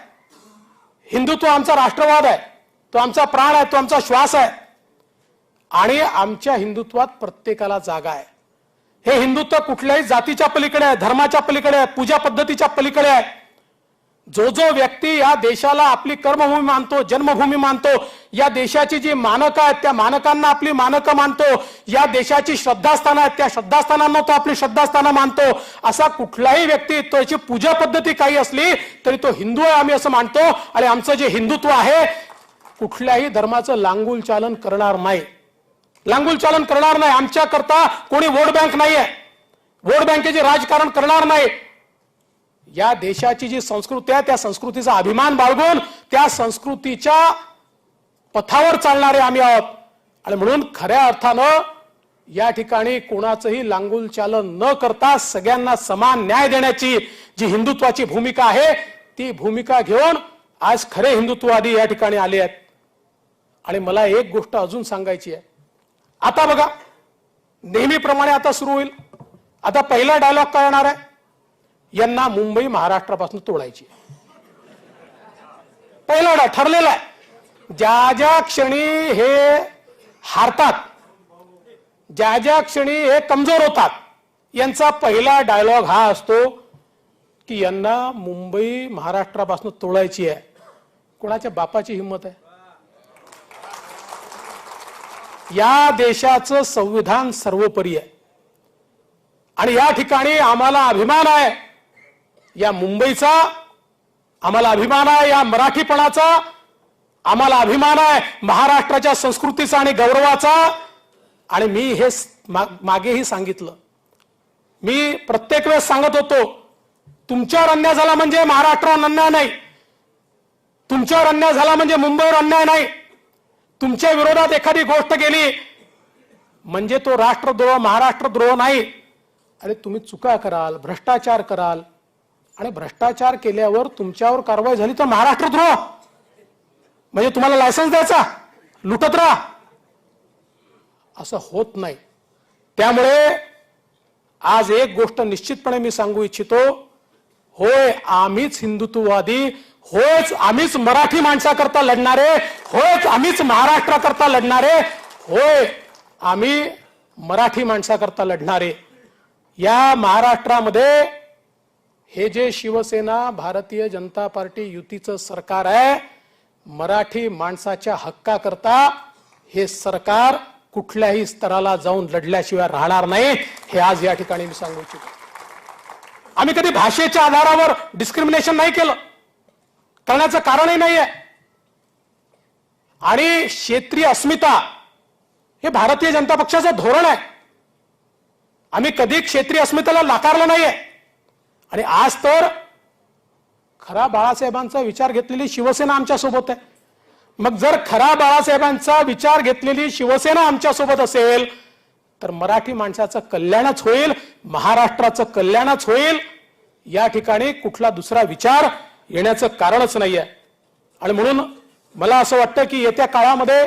हिंदुत्व आमचा राष्ट्रवाद आहे, तो आमचा प्राण आहे, तो आमचा श्वास आहे. आणि आमच्या हिंदुत्वात प्रत्येकाला जागा आहे. हे हिंदुत्व कुठल्याही जातीच्या पलीकडे आहे, धर्माच्या पलीकडे आहे, पूजा पद्धतीच्या पलीकडे आहे. जो जो व्यक्ती या देशाला आपली कर्मभूमी मानतो, जन्मभूमी मानतो, या देशाची जी मानकं आहेत त्या मानकांना आपली मानकं मानतो, या देशाची श्रद्धास्थानं आहेत त्या श्रद्धास्थानांना तो आपली श्रद्धास्थानं मानतो, असा कुठलाही व्यक्ती, त्याची पूजा पद्धती काही असली तरी तो हिंदू आहे आम्ही असं मानतो. आणि आमचं जे हिंदुत्व आहे कुठल्याही धर्माचं लांगुल चालन करणार नाही, लांगुल चालन करणार नाही. आमच्या करता कोणी वोट बँक नाहीये, वोट बँकेचे राजकारण करणार नाही. या देशाची जी संस्कृती आहे त्या संस्कृतीचा अभिमान बाळगून त्या संस्कृतीच्या पथावर चालणारे आम्ही आहोत. आणि म्हणून खऱ्या अर्थानं या ठिकाणी कोणाचंही लांगुल चालन न करता सगळ्यांना समान न्याय देण्याची जी हिंदुत्वाची भूमिका आहे ती भूमिका घेऊन आज खरे हिंदुत्ववादी या ठिकाणी आले आहेत. आणि मला एक गोष्ट अजून सांगायची आहे. आता बघा, नेहमीप्रमाणे आता सुरू होईल. आता पहिला डायलॉग काय येणार आहे? यांना मुंबई महाराष्ट्रापासून तोडायची. पहिला ठरलेला आहे. ज्या ज्या क्षणी हे हारतात, ज्या ज्या क्षणी हे कमजोर होतात, यांचा पहिला डायलॉग हा असतो की यांना मुंबई महाराष्ट्रापासून तोडायची आहे. कोणाच्या बापाची हिंमत आहे? या देशाचं संविधान सर्वोपरी आहे. आणि या ठिकाणी आम्हाला अभिमान आहे या मुंबईचा, आम्हाला अभिमान आहे या मराठीपणाचा, आम्हाला अभिमान आहे महाराष्ट्राच्या संस्कृतीचा आणि गौरवाचा. आणि मी हे मागेही सांगितलं, मी प्रत्येक वेळेस सांगत होतो, तुमच्यावर अन्याय झाला म्हणजे महाराष्ट्रावर अन्याय नाही, तुमच्यावर अन्याय झाला म्हणजे मुंबईवर अन्याय नाही. तुमच्या विरोधात एखादी गोष्ट केली म्हणजे तो राष्ट्रद्रोह महाराष्ट्रद्रोह नाही. आणि तुम्ही चुका कराल, भ्रष्टाचार कराल, आणि भ्रष्टाचार केल्यावर तुमच्यावर कारवाई झाली तर महाराष्ट्रद्रोह म्हणजे तुम्हाला लायसन्स द्यायचा, लुटत राहा, असं होत नाही. त्यामुळे आज एक गोष्ट निश्चितपणे मी सांगू इच्छितो, होय आम्हीच हिंदुत्ववादी, होयच आम्हीच मराठी माणसाकरता लढणारे, होयच आम्हीच महाराष्ट्राकरता लढणारे, होय आम्ही मराठी माणसाकरता लढणारे. या महाराष्ट्रामध्ये हे जे शिवसेना भारतीय जनता पार्टी युतीचं सरकार आहे, मराठी माणसाच्या हक्काकरता हे सरकार कुठल्याही स्तराला जाऊन लढल्याशिवाय राहणार नाही. हे आज या ठिकाणी मी सांगू इच्छितो. आम्ही कधी भाषेच्या आधारावर डिस्क्रिमिनेशन नाही केलं, करण्याचं कारणही नाहीये. आणि क्षेत्रीय अस्मिता हे भारतीय जनता पक्षाचं धोरण आहे. आम्ही कधी क्षेत्रीय अस्मितेला नाकारलं नाहीये. आणि आज तर खरा बाळासाहेबांचा विचार घेतलेली शिवसेना आमच्या सोबत आहे. मग जर खरा बाळासाहेबांचा विचार घेतलेली शिवसेना आमच्या सोबत असेल तर मराठी माणसाचं कल्याणच होईल, महाराष्ट्राचं कल्याणच होईल. या ठिकाणी कुठला दुसरा विचार येण्याचं कारणच नाहीये. आणि म्हणून मला असं वाटतं की येत्या काळामध्ये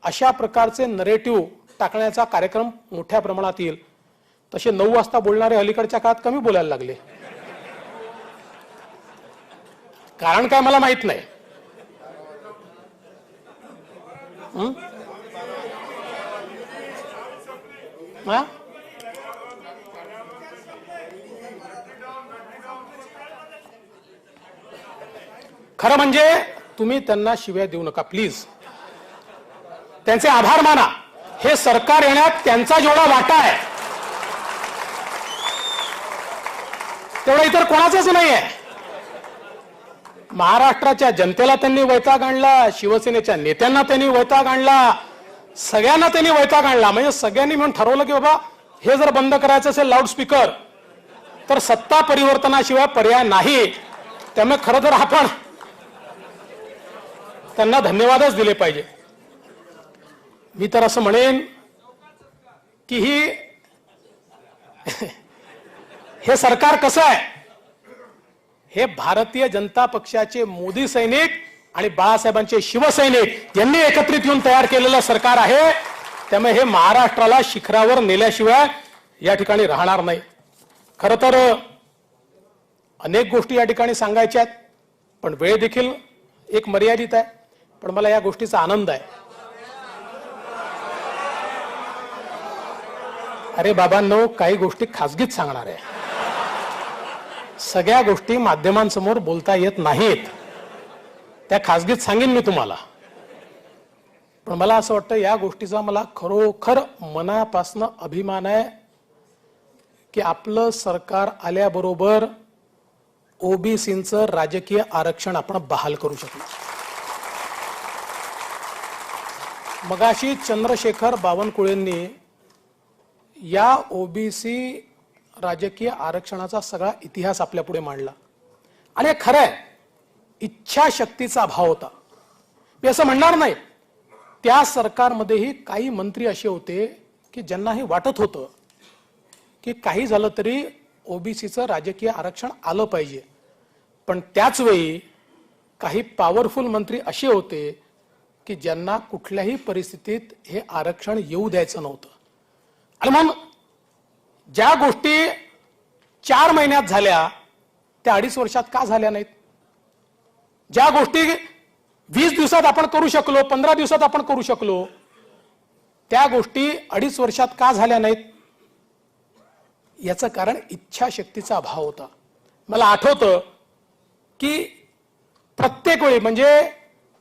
अशा प्रकारचे नरेटिव्ह टाकण्याचा कार्यक्रम मोठ्या प्रमाणात येईल. तसे 9 वाजता बोलणारे अलीकडच्या काळात कमी बोलायला लागले. कारण काय मला माहित नाही. खरं म्हणजे तुम्ही त्यांना शिव्या देऊ नका प्लीज. त्यांचे आभार माना. हे सरकार येण्यात त्यांचा जेवढा वाटा आहे तेवढा इतर कोणाचाच नाहीये. महाराष्ट्राच्या जनतेला त्यांनी वैताग आणला, शिवसेनेच्या नेत्यांना त्यांनी वैताग आणला, सगळ्यांना त्यांनी वैताग आणला. म्हणजे सगळ्यांनी मिळून ठरवलं की बाबा हे जर बंद करायचं असेल लाऊडस्पीकर तर सत्ता परिवर्तनाशिवाय पर्याय नाही. त्यामुळे खरं तर आपण त्यांना धन्यवादच दिले पाहिजे. मी तर असं म्हणेन की हे सरकार कसं आहे, हे भारतीय जनता पक्षाचे मोदी सैनिक आणि बाळासाहेबांचे शिवसैनिक यांनी एकत्रित येऊन तयार केलेलं सरकार आहे. त्यामुळे हे महाराष्ट्राला शिखरावर नेल्याशिवाय या ठिकाणी राहणार नाही. खरं तर अनेक गोष्टी या ठिकाणी सांगायच्या आहेत, पण वेळ देखील एक मर्यादित आहे. पण मला या गोष्टीचा आनंद आहे. अरे बाबांनो, काही गोष्टी खासगीत सांगणार आहे. सगळ्या गोष्टी माध्यमांसमोर बोलता येत नाहीत. त्या खासगीत सांगेन मी तुम्हाला. पण मला असं वाटतं या गोष्टीचा मला खरोखर मनापासून अभिमान आहे की आपलं सरकार आल्याबरोबर ओबीसींचं राजकीय आरक्षण आपण बहाल करू शकलो. मगाशी चंद्रशेखर बावनकुळेंनी या ओबीसी राजकीय आरक्षणाचा सगळा इतिहास आपल्या पुढे मांडला. आणि खरं आहे, इच्छाशक्तीचा अभाव होता. मी असं म्हणणार नाही. त्या सरकारमध्येही काही मंत्री असे होते की ज्यांना हे वाटत होतं की काही झालं तरी ओबीसीचं राजकीय आरक्षण आलं पाहिजे. पण त्याच वेळी काही पॉवरफुल मंत्री असे होते की ज्यांना कुठल्याही परिस्थितीत हे आरक्षण येऊ द्यायचं नव्हतं. आणि मग ज्या गोष्टी 4 महिन्यात झाल्या त्या 2.5 वर्षात का झाल्या नाहीत? ज्या गोष्टी 20 दिवसात आपण करू शकलो, 15 दिवसात आपण करू शकलो, त्या गोष्टी 2.5 वर्षात का झाल्या नाहीत? याचं कारण इच्छाशक्तीचा अभाव होता. मला आठवतं की प्रत्येक वेळी म्हणजे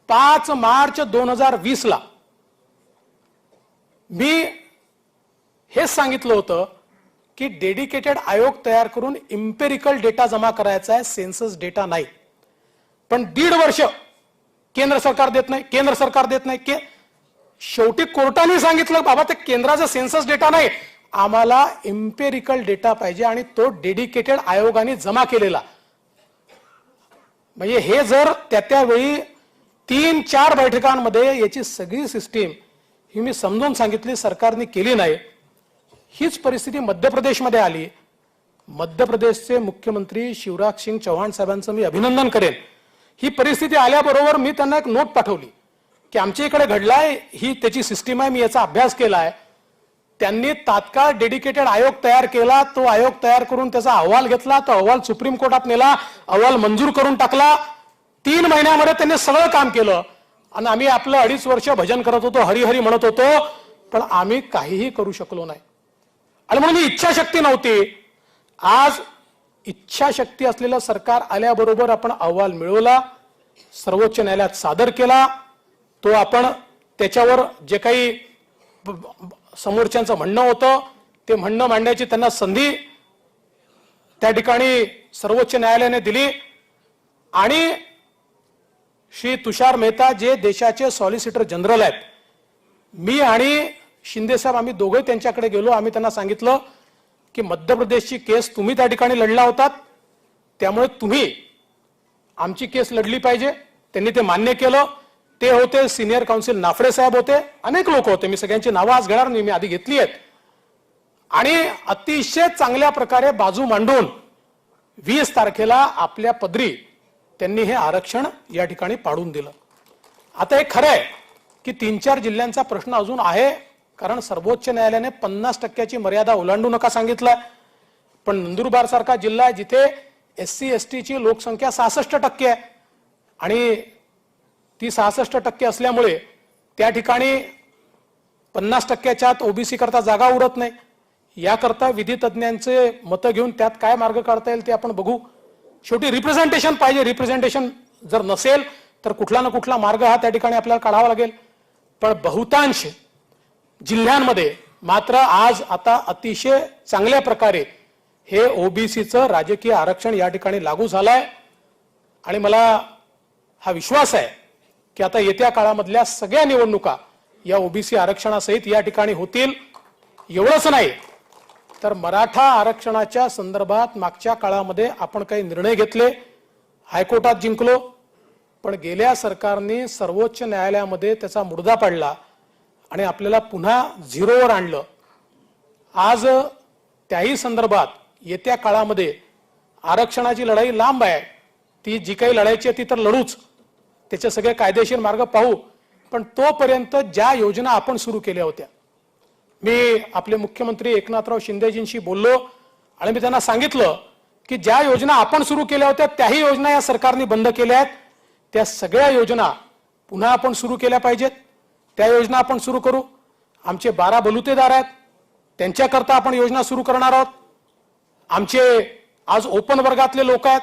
5 मार्च 2020 ला मी हेच सांगितलं होतं की डेडिकेटेड आयोग तयार करून इम्पेरिकल डेटा जमा करायचा आहे, सेन्सस डेटा नाही. पण 1.5 वर्ष केंद्र सरकार देत नाही, केंद्र सरकार देत नाही. शेवटी कोर्टाने सांगितलं बाबा ते केंद्राचा सेन्सस डेटा नाही, आम्हाला इम्पेरिकल डेटा पाहिजे आणि तो डेडिकेटेड आयोगाने जमा केलेला. म्हणजे हे जर त्यावेळी 3-4 बैठकांमध्ये याची सगळी सिस्टीम ही मी समजून सांगितली, सरकारने केली नाही. हीच परिस्थिती मध्य प्रदेशमध्ये आली. मध्य प्रदेशचे मुख्यमंत्री शिवराज सिंग चौहान साहेबांचं मी अभिनंदन करेन. ही परिस्थिती आल्याबरोबर मी त्यांना एक नोट पाठवली की आमच्या इकडे घडलाय, ही त्याची सिस्टीम आहे, मी याचा अभ्यास केलाय. त्यांनी तात्काळ डेडिकेटेड आयोग तयार केला. तो आयोग तयार करून त्याचा अहवाल घेतला. तो अहवाल सुप्रीम कोर्टात नेला, अहवाल मंजूर करून टाकला. 3 महिन्यामध्ये त्यांनी सगळं काम केलं. आणि आम्ही आपलं 2.5 वर्ष भजन करत होतो, हरिहरी म्हणत होतो, पण आम्ही काहीही करू शकलो नाही. आणि म्हणून इच्छाशक्ती नव्हती. आज इच्छाशक्ती असलेलं सरकार आल्याबरोबर आपण अहवाल मिळवला, सर्वोच्च न्यायालयात सादर केला. तो आपण त्याच्यावर जे काही समोरच्यांचं म्हणणं होतं ते म्हणणं मांडण्याची त्यांना संधी त्या ठिकाणी सर्वोच्च न्यायालयाने दिली. आणि श्री तुषार मेहता जे देशाचे सॉलिसिटर जनरल आहेत, मी आणि शिंदे साहेब आम्ही दोघे त्यांच्याकडे गेलो. आम्ही त्यांना सांगितलं की मध्य प्रदेशची केस तुम्ही त्या ठिकाणी लढला होतात, त्यामुळे तुम्ही आमची केस लढली पाहिजे. त्यांनी ते मान्य केलं. ते होते सिनियर काउन्सिल नाफडे साहेब होते, अनेक लोक होते. मी सगळ्यांची नावं आज घेणार नाही, मी आधी घेतली आहेत. आणि अतिशय चांगल्या प्रकारे बाजू मांडून 20 तारखेला आपल्या पदरी त्यांनी हे आरक्षण या ठिकाणी पाडून दिलं. आता हे खरं आहे की 3-4 जिल्ह्यांचा प्रश्न अजून आहे, कारण सर्वोच्च न्यायालयाने 50% मर्यादा ओलांडू नका सांगितलं. पण नंदुरबार सारखा जिल्हा आहे जिथे SC ST ची लोकसंख्या 66% आहे आणि ती 66% असल्यामुळे त्या ठिकाणी 50%च्या आत ओबीसी करता जागा उरत नाही. याकरता विधी तज्ञांचे मतं घेऊन त्यात काय मार्ग काढता येईल ते आपण बघू. शेवटी रिप्रेझेंटेशन पाहिजे. रिप्रेझेंटेशन जर नसेल तर कुठला ना कुठला मार्ग हा त्या ठिकाणी आपल्याला काढावा लागेल. पण बहुतांश जिल्ह्यांमध्ये मात्र आज आता अतिशय चांगल्या प्रकारे हे ओबीसीचं राजकीय आरक्षण या ठिकाणी लागू झालंय. आणि मला हा विश्वास आहे की आता येत्या काळामधल्या सगळ्या निवडणुका या ओबीसी आरक्षणासहित या ठिकाणी होतील. एवढंच नाही तर मराठा आरक्षणाच्या संदर्भात मागच्या काळामध्ये आपण काही निर्णय घेतले, हायकोर्टात जिंकलो, पण गेल्या सरकारने सर्वोच्च न्यायालयामध्ये त्याचा मुर्दा पाडला आणि आपल्याला पुन्हा 0वर आणलं. आज त्याही संदर्भात येत्या काळामध्ये आरक्षणाची लढाई लांब आहे. ती जी काही लढायची आहे ती तर लढूच, त्याचे सगळे कायदेशीर मार्ग पाहू, पण तोपर्यंत ज्या योजना आपण सुरू केल्या होत्या, मी आपले मुख्यमंत्री एकनाथराव शिंदेजींशी बोललो आणि मी त्यांना सांगितलं की ज्या योजना आपण सुरू केल्या होत्या त्याही योजना या सरकारने बंद केल्या आहेत, त्या सगळ्या योजना पुन्हा आपण सुरू केल्या पाहिजेत, त्या योजना आपण सुरू करू. आमचे 12 बलुतेदार आहेत, त्यांच्याकरता आपण योजना सुरू करणार आहोत. आमचे आज ओपन वर्गातले लोक आहेत,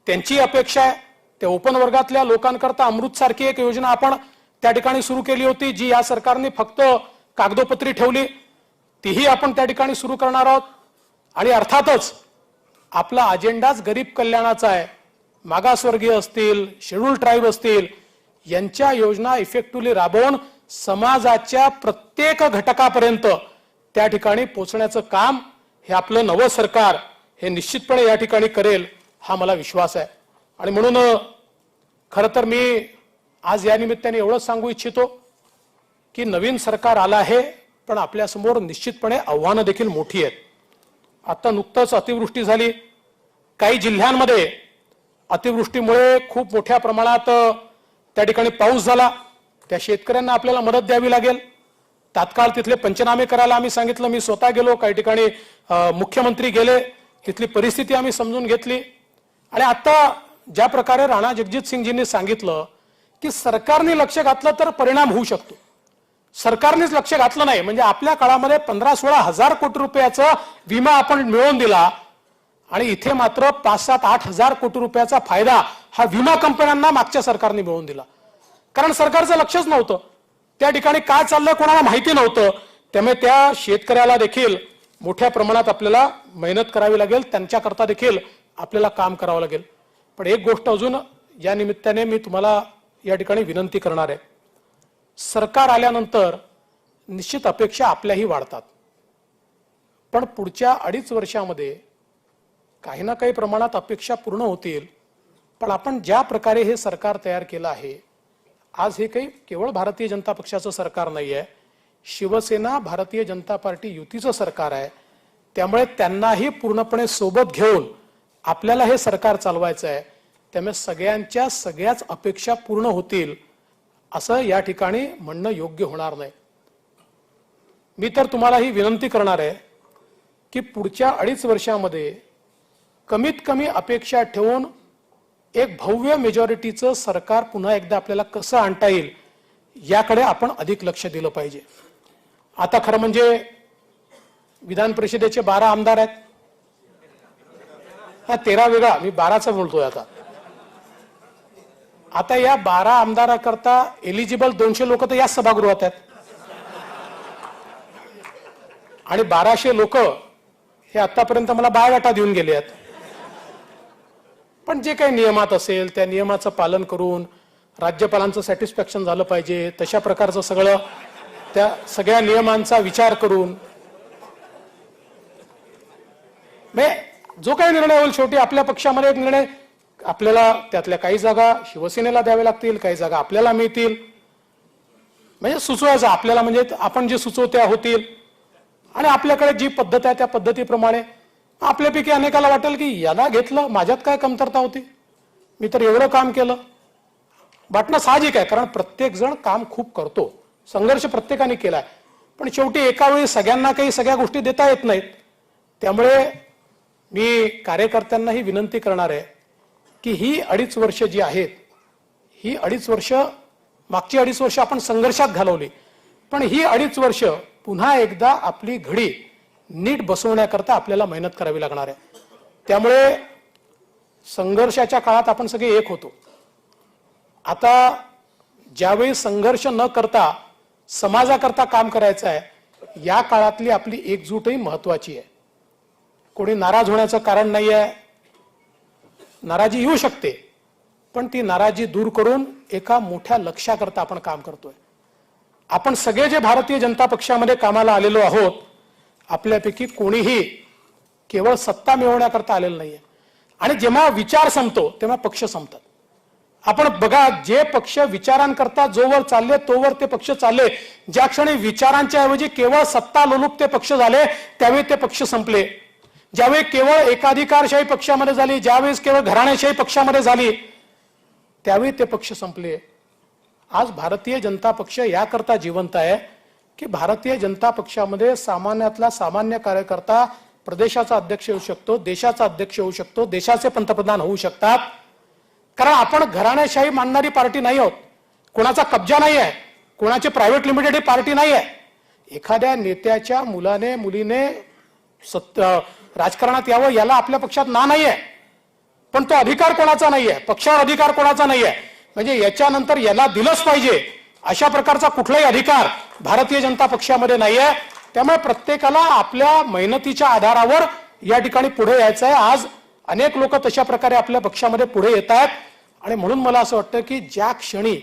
त्यांची अपेक्षा आहे, त्या ओपन वर्गातल्या लोकांकरता अमृत सारखी एक योजना आपण त्या ठिकाणी सुरू केली होती, जी या सरकारने फक्त कागदोपत्री ठेवली, तीही आपण त्या ठिकाणी सुरू करणार आहोत. आणि अर्थातच आपला अजेंडाच गरीब कल्याणाचा आहे. मागासवर्गीय असतील, शेड्यूल ट्राईब असतील, यांच्या योजना इफेक्टिव्हली राबवून समाजाच्या प्रत्येक घटकापर्यंत त्या ठिकाणी पोहोचण्याचं काम हे आपलं नवं सरकार हे निश्चितपणे या ठिकाणी करेल, हा मला विश्वास आहे. आणि म्हणून खरं तर मी आज या निमित्ताने एवढंच सांगू इच्छितो की नवीन सरकार आलं आहे, पण आपल्यासमोर निश्चितपणे आव्हानं देखील मोठी आहेत. आता नुकतंच अतिवृष्टी झाली, काही जिल्ह्यांमध्ये अतिवृष्टीमुळे खूप मोठ्या प्रमाणात त्या ठिकाणी पाऊस झाला, त्या शेतकऱ्यांना आपल्याला मदत द्यावी लागेल. तात्काळ तिथले पंचनामे करायला आम्ही सांगितलं. मी स्वतः गेलो, काही ठिकाणी मुख्यमंत्री गेले, तिथली परिस्थिती आम्ही समजून घेतली. आणि आता ज्या प्रकारे राणा जगजितसिंगजींनी सांगितलं की सरकारने लक्ष घातलं तर परिणाम होऊ शकतो, सरकारनेच लक्ष घातलं नाही म्हणजे आपल्या काळामध्ये 15-16 हजार कोटी रुपयाचा विमा आपण मिळवून दिला आणि इथे मात्र 5-7-8 हजार कोटी रुपयाचा फायदा हा विमा कंपन्यांना मागच्या सरकारने मिळवून दिला. कारण सरकारचं लक्षच नव्हतं, त्या ठिकाणी काय चाललंय कोणाला माहिती नव्हतं. त्यामुळे त्या शेतकऱ्याला देखील मोठ्या प्रमाणात आपल्याला मेहनत करावी लागेल, त्यांच्याकरता देखील आपल्याला काम करावं लागेल. पण एक गोष्ट अजून या निमित्ताने मी तुम्हाला या ठिकाणी विनंती करणार आहे. सरकार आल्यानंतर निश्चित अपेक्षा आपल्याही वाढतात, पण पुढच्या 2.5 वर्षामध्ये काही ना काही प्रमाणात अपेक्षा पूर्ण होतील. पण आपण ज्या प्रकारे हे सरकार तयार केलं आहे, आज हे काही केवळ भारतीय जनता पक्षाचं सरकार नाही आहे, शिवसेना भारतीय जनता पार्टी युतीचं सरकार आहे. त्यामुळे त्यांनाही पूर्णपणे सोबत घेऊन आपल्याला हे सरकार चालवायचं आहे. त्यामुळे सगळ्यांच्या सगळ्याच अपेक्षा पूर्ण होतील असं या ठिकाणी म्हणणं योग्य होणार नाही. मी तर तुम्हाला ही विनंती करणार आहे की पुढच्या 2.5 वर्षामध्ये कमीत कमी अपेक्षा ठेवून एक भव्य मेजॉरिटीचं सरकार पुन्हा एकदा आपल्याला कसं आणता येईल याकडे आपण अधिक लक्ष दिलं पाहिजे. आता खरं म्हणजे विधान परिषदेचे 12 आमदार आहेत, हा 13 वेगळा, मी 12चा बोलतोय. आता या 12 आमदाराकरता एलिजिबल 200 लोक तर या सभागृहात आहेत आणि 1200 लोक हे आतापर्यंत मला बायोडाटा देऊन गेले आहेत. पण जे काही नियमात असेल त्या नियमाचं पालन करून राज्यपालांचं सॅटिस्फॅक्शन झालं पाहिजे, तशा प्रकारचं सगळं त्या सगळ्या नियमांचा विचार करून जो काही निर्णय होईल, शेवटी आपल्या पक्षामध्ये एक निर्णय, आपल्याला त्यातल्या काही जागा शिवसेनेला द्याव्या लागतील, काही जागा आपल्याला मिळतील, म्हणजे सुचवायचं आपल्याला, म्हणजे आपण जे सुचवत्या होतील आणि आपल्याकडे जी पद्धत आहे त्या पद्धतीप्रमाणे आपल्यापैकी अनेकाला वाटेल की याला घेतलं, माझ्यात काय कमतरता होती, मी तर एवढं काम केलं. वाटणं साहजिक आहे, कारण प्रत्येक जण काम खूप करतो, संघर्ष प्रत्येकाने केलाय, पण शेवटी एका वेळी सगळ्यांना काही सगळ्या गोष्टी देता येत नाहीत. त्यामुळे मी कार्यकर्त्यांनाही विनंती करणार आहे की ही 2.5 वर्ष जी आहेत, ही 2.5 वर्ष, मागची 2.5 वर्ष आपण संघर्षात घालवली, पण ही 2.5 वर्ष पुन्हा एकदा आपली घडी नीट बसवण्याकरता आपल्याला मेहनत करावी लागणार आहे. त्यामुळे संघर्षाच्या काळात आपण सगळे एक होतो. आता ज्यावेळी संघर्ष न करता समाजाकरता काम करायचं आहे, या काळातली आपली एकजूटही महत्वाची आहे. कोणी नाराज होण्याचं कारण नाही आहे, नाराजी येऊ शकते, पण ती नाराजी दूर करून एका मोठ्या लक्ष्याकरता आपण काम करतोय. आपण सगळे जे भारतीय जनता पक्षामध्ये कामाला आलेलो आहोत, आपल्यापैकी कोणीही केवळ सत्ता मिळवण्याकरता आलेलं नाहीये. आणि जेव्हा विचार संपतो तेव्हा पक्ष संपतात. आपण बघा, जे पक्ष विचारांकरता जोवर चालले तोवर ते पक्ष चालले, ज्या क्षणी विचारांच्या ऐवजी केवळ सत्ता लोलुप ते पक्ष झाले त्यावेळी ते पक्ष संपले. ज्यावेळी केवळ एकाधिकारशाही पक्षामध्ये झाली, ज्यावेळेस केवळ घराणेशाही पक्षामध्ये झाली, त्यावेळी ते पक्ष संपले. आज भारतीय जनता पक्ष याकरता जिवंत आहे की भारतीय जनता पक्षामध्ये सामान्यातला सामान्य कार्यकर्ता प्रदेशाचा अध्यक्ष होऊ शकतो, देशाचा अध्यक्ष होऊ शकतो, देशाचे पंतप्रधान होऊ शकतात. कारण आपण घराणेशाही मानणारी पार्टी नाही आहोत, कोणाचा कब्जा नाही आहे, कोणाची प्रायव्हेट लिमिटेड ही पार्टी नाही आहे. एखाद्या नेत्याच्या मुलाने मुलीने राजकारणात यावं याला आपल्या पक्षात नाही आहे, पण तो अधिकार कोणाचा नाही आहे, पक्षावर अधिकार कोणाचा नाही आहे. म्हणजे याच्यानंतर याला दिलंच पाहिजे अशा प्रकारचा कुठलाही अधिकार भारतीय जनता पक्षामध्ये नाही आहे. त्यामुळे प्रत्येकाला आपल्या मेहनतीच्या आधारावर या ठिकाणी पुढे यायचं आहे. आज अनेक लोक तशा प्रकारे आपल्या पक्षामध्ये पुढे येत आहेत आणि म्हणून मला असं वाटतं की ज्या क्षणी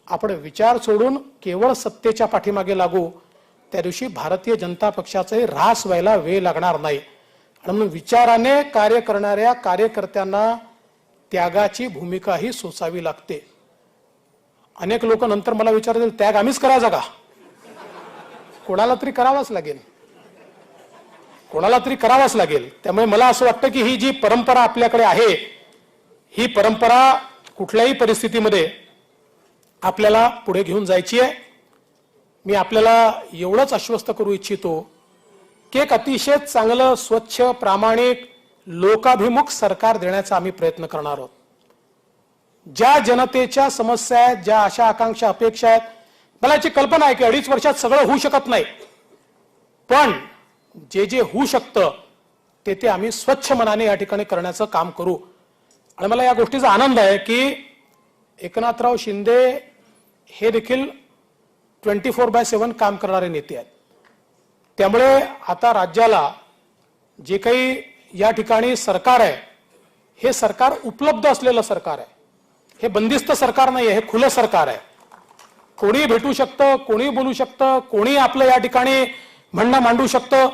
आपण विचार सोडून केवळ सत्तेच्या पाठीमागे लागू त्या दिवशी भारतीय जनता पक्षाचाही ऱ्हास व्हायला वेळ लागणार नाही. आणि म्हणून विचाराने कार्य करणाऱ्या कार्यकर्त्यांना त्यागाची भूमिकाही सोसावी लागते. अनेक लोक नंतर मला विचारतील त्याग आम्हीच करायचा का? कोणाला तरी करावाच लागेल, कोणाला तरी करावाच लागेल. त्यामुळे मला असं वाटतं की ही जी परंपरा आपल्याकडे आहे ही परंपरा कुठल्याही परिस्थितीमध्ये आपल्याला पुढे घेऊन जायची आहे. मी आपल्याला एवढंच आश्वस्त करू इच्छितो की एक अतिशय चांगलं स्वच्छ प्रामाणिक लोकाभिमुख सरकार देण्याचा आम्ही प्रयत्न करणार आहोत. ज्या जनतेच्या समस्या आहेत, ज्या आशा आकांक्षा अपेक्षा आहेत, मला याची कल्पना आहे की 2.5 वर्षात सगळं होऊ शकत नाही, पण जे जे होऊ शकतं ते आम्ही स्वच्छ मनाने या ठिकाणी करण्याचं काम करू. आणि मला या गोष्टीचा आनंद आहे की एकनाथराव शिंदे हे देखील 24/7 काम करणारे नेते आहेत. त्यामुळे आता राज्याला जे काही या ठिकाणी सरकार आहे हे सरकार उपलब्ध असलेलं सरकार आहे, हे बंदिस्त सरकार नाही आहे, हे खुलं सरकार आहे. कोणी भेटू शकतं, कोणी बोलू शकतं, कोणी आपलं या ठिकाणी म्हणणं मांडू शकतं.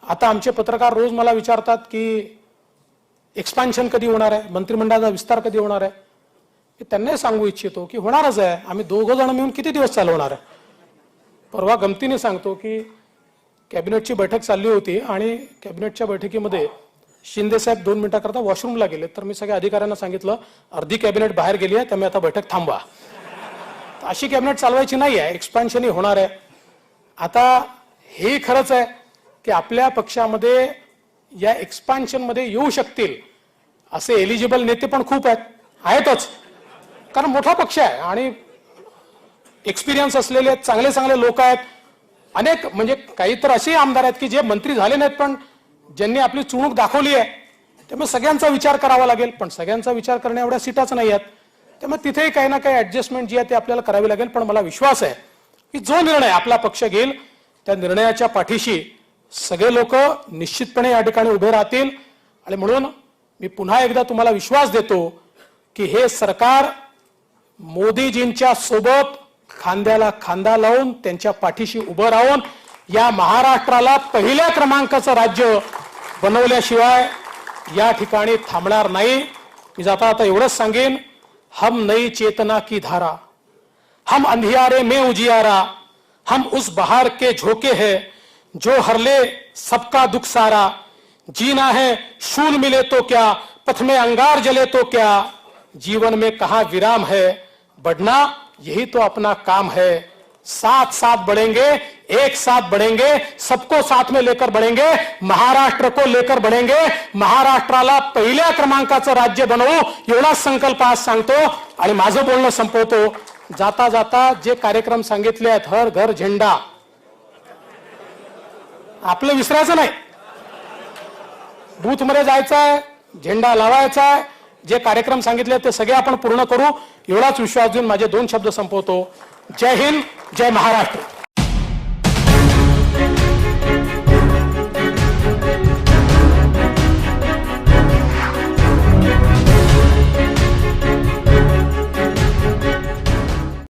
आता आमचे पत्रकार रोज मला विचारतात की एक्सपान्शन कधी होणार आहे, मंत्रिमंडळाचा विस्तार कधी होणार आहे. त्यांनाही सांगू इच्छितो की होणारच आहे. आम्ही 2 जण मिळून किती दिवस चालवणार आहे. परवा गमतीने सांगतो की कॅबिनेटची बैठक चालली होती आणि कॅबिनेटच्या बैठकीमध्ये शिंदे साहेब 2 मिनिटाकरता वॉशरूमला गेले. तर मी सगळ्या अधिकाऱ्यांना सांगितलं अर्धी कॅबिनेट बाहेर गेली आहे, त्यामुळे आता बैठक थांबवा. अशी कॅबिनेट चालवायची नाही आहे, एक्सपान्शन ही होणार आहे. आता हे खरंच आहे की आपल्या पक्षामध्ये या एक्सपान्शन मध्ये येऊ शकतील असे एलिजिबल नेते पण खूप आहेतच, कारण मोठा पक्ष आहे आणि एक्सपिरियन्स असलेले चांगले चांगले लोक आहेत. अनेक म्हणजे काही तर असे आमदार आहेत की जे मंत्री झाले नाहीत पण ज्यांनी आपली चुणूक दाखवली आहे. त्यामुळे सगळ्यांचा विचार करावा लागेल, पण सगळ्यांचा विचार करण्या एवढ्या सीटाच नाही आहेत. त्यामुळे तिथेही काही ना काही ऍडजस्टमेंट जी आहे ते आपल्याला करावी लागेल. पण मला विश्वास आहे की जो निर्णय आपला पक्ष घेईल त्या निर्णयाच्या पाठीशी सगळे लोक निश्चितपणे या ठिकाणी उभे राहतील. आणि म्हणून मी पुन्हा एकदा तुम्हाला विश्वास देतो की हे सरकार मोदीजींच्या सोबत खांद्याला खांदा लावून त्यांच्या पाठीशी उभं राहून या महाराष्ट्राला पहिल्या क्रमांकाचं राज्य बनवल्याशिवाय या ठिकाणी थांबणार नाही. मी जाता आता एवढंच सांगेन, हम नई चेतना की धारा, हम अंधियारे में उजियारा, हम उस बहार के झोंके हैं जो हर ले सबका दुख सारा. जीना है शूल मिले तो क्या, पथ में अंगार जले तो क्या, जीवन में कहां विराम है, बढ़ना यही तो अपना काम है. साथ साथ बढ़ेंगे, एक साथ बढ़ेंगे, सबको साथ में लेकर बढ़ेंगे, महाराष्ट्र को लेकर बढ़ेंगे, महाराष्ट्राला पहिल्या क्रमांकाचं राज्य बनवू एवढा संकल्प आज सांगतो. आणि माझं बोलणं संपवतो. जाता जाता जे कार्यक्रम सांगितले आहेत, हर घर झेंडा, आपलं विसरायचं नाही. बूथ मध्ये जायचं आहे, झेंडा लावायचा आहे. जे कार्यक्रम सांगितले ते सगळे आपण पूर्ण करू एवढाच विश्वास देऊन माझे 2 शब्द संपवतो. जय हिंद, जय महाराष्ट्र.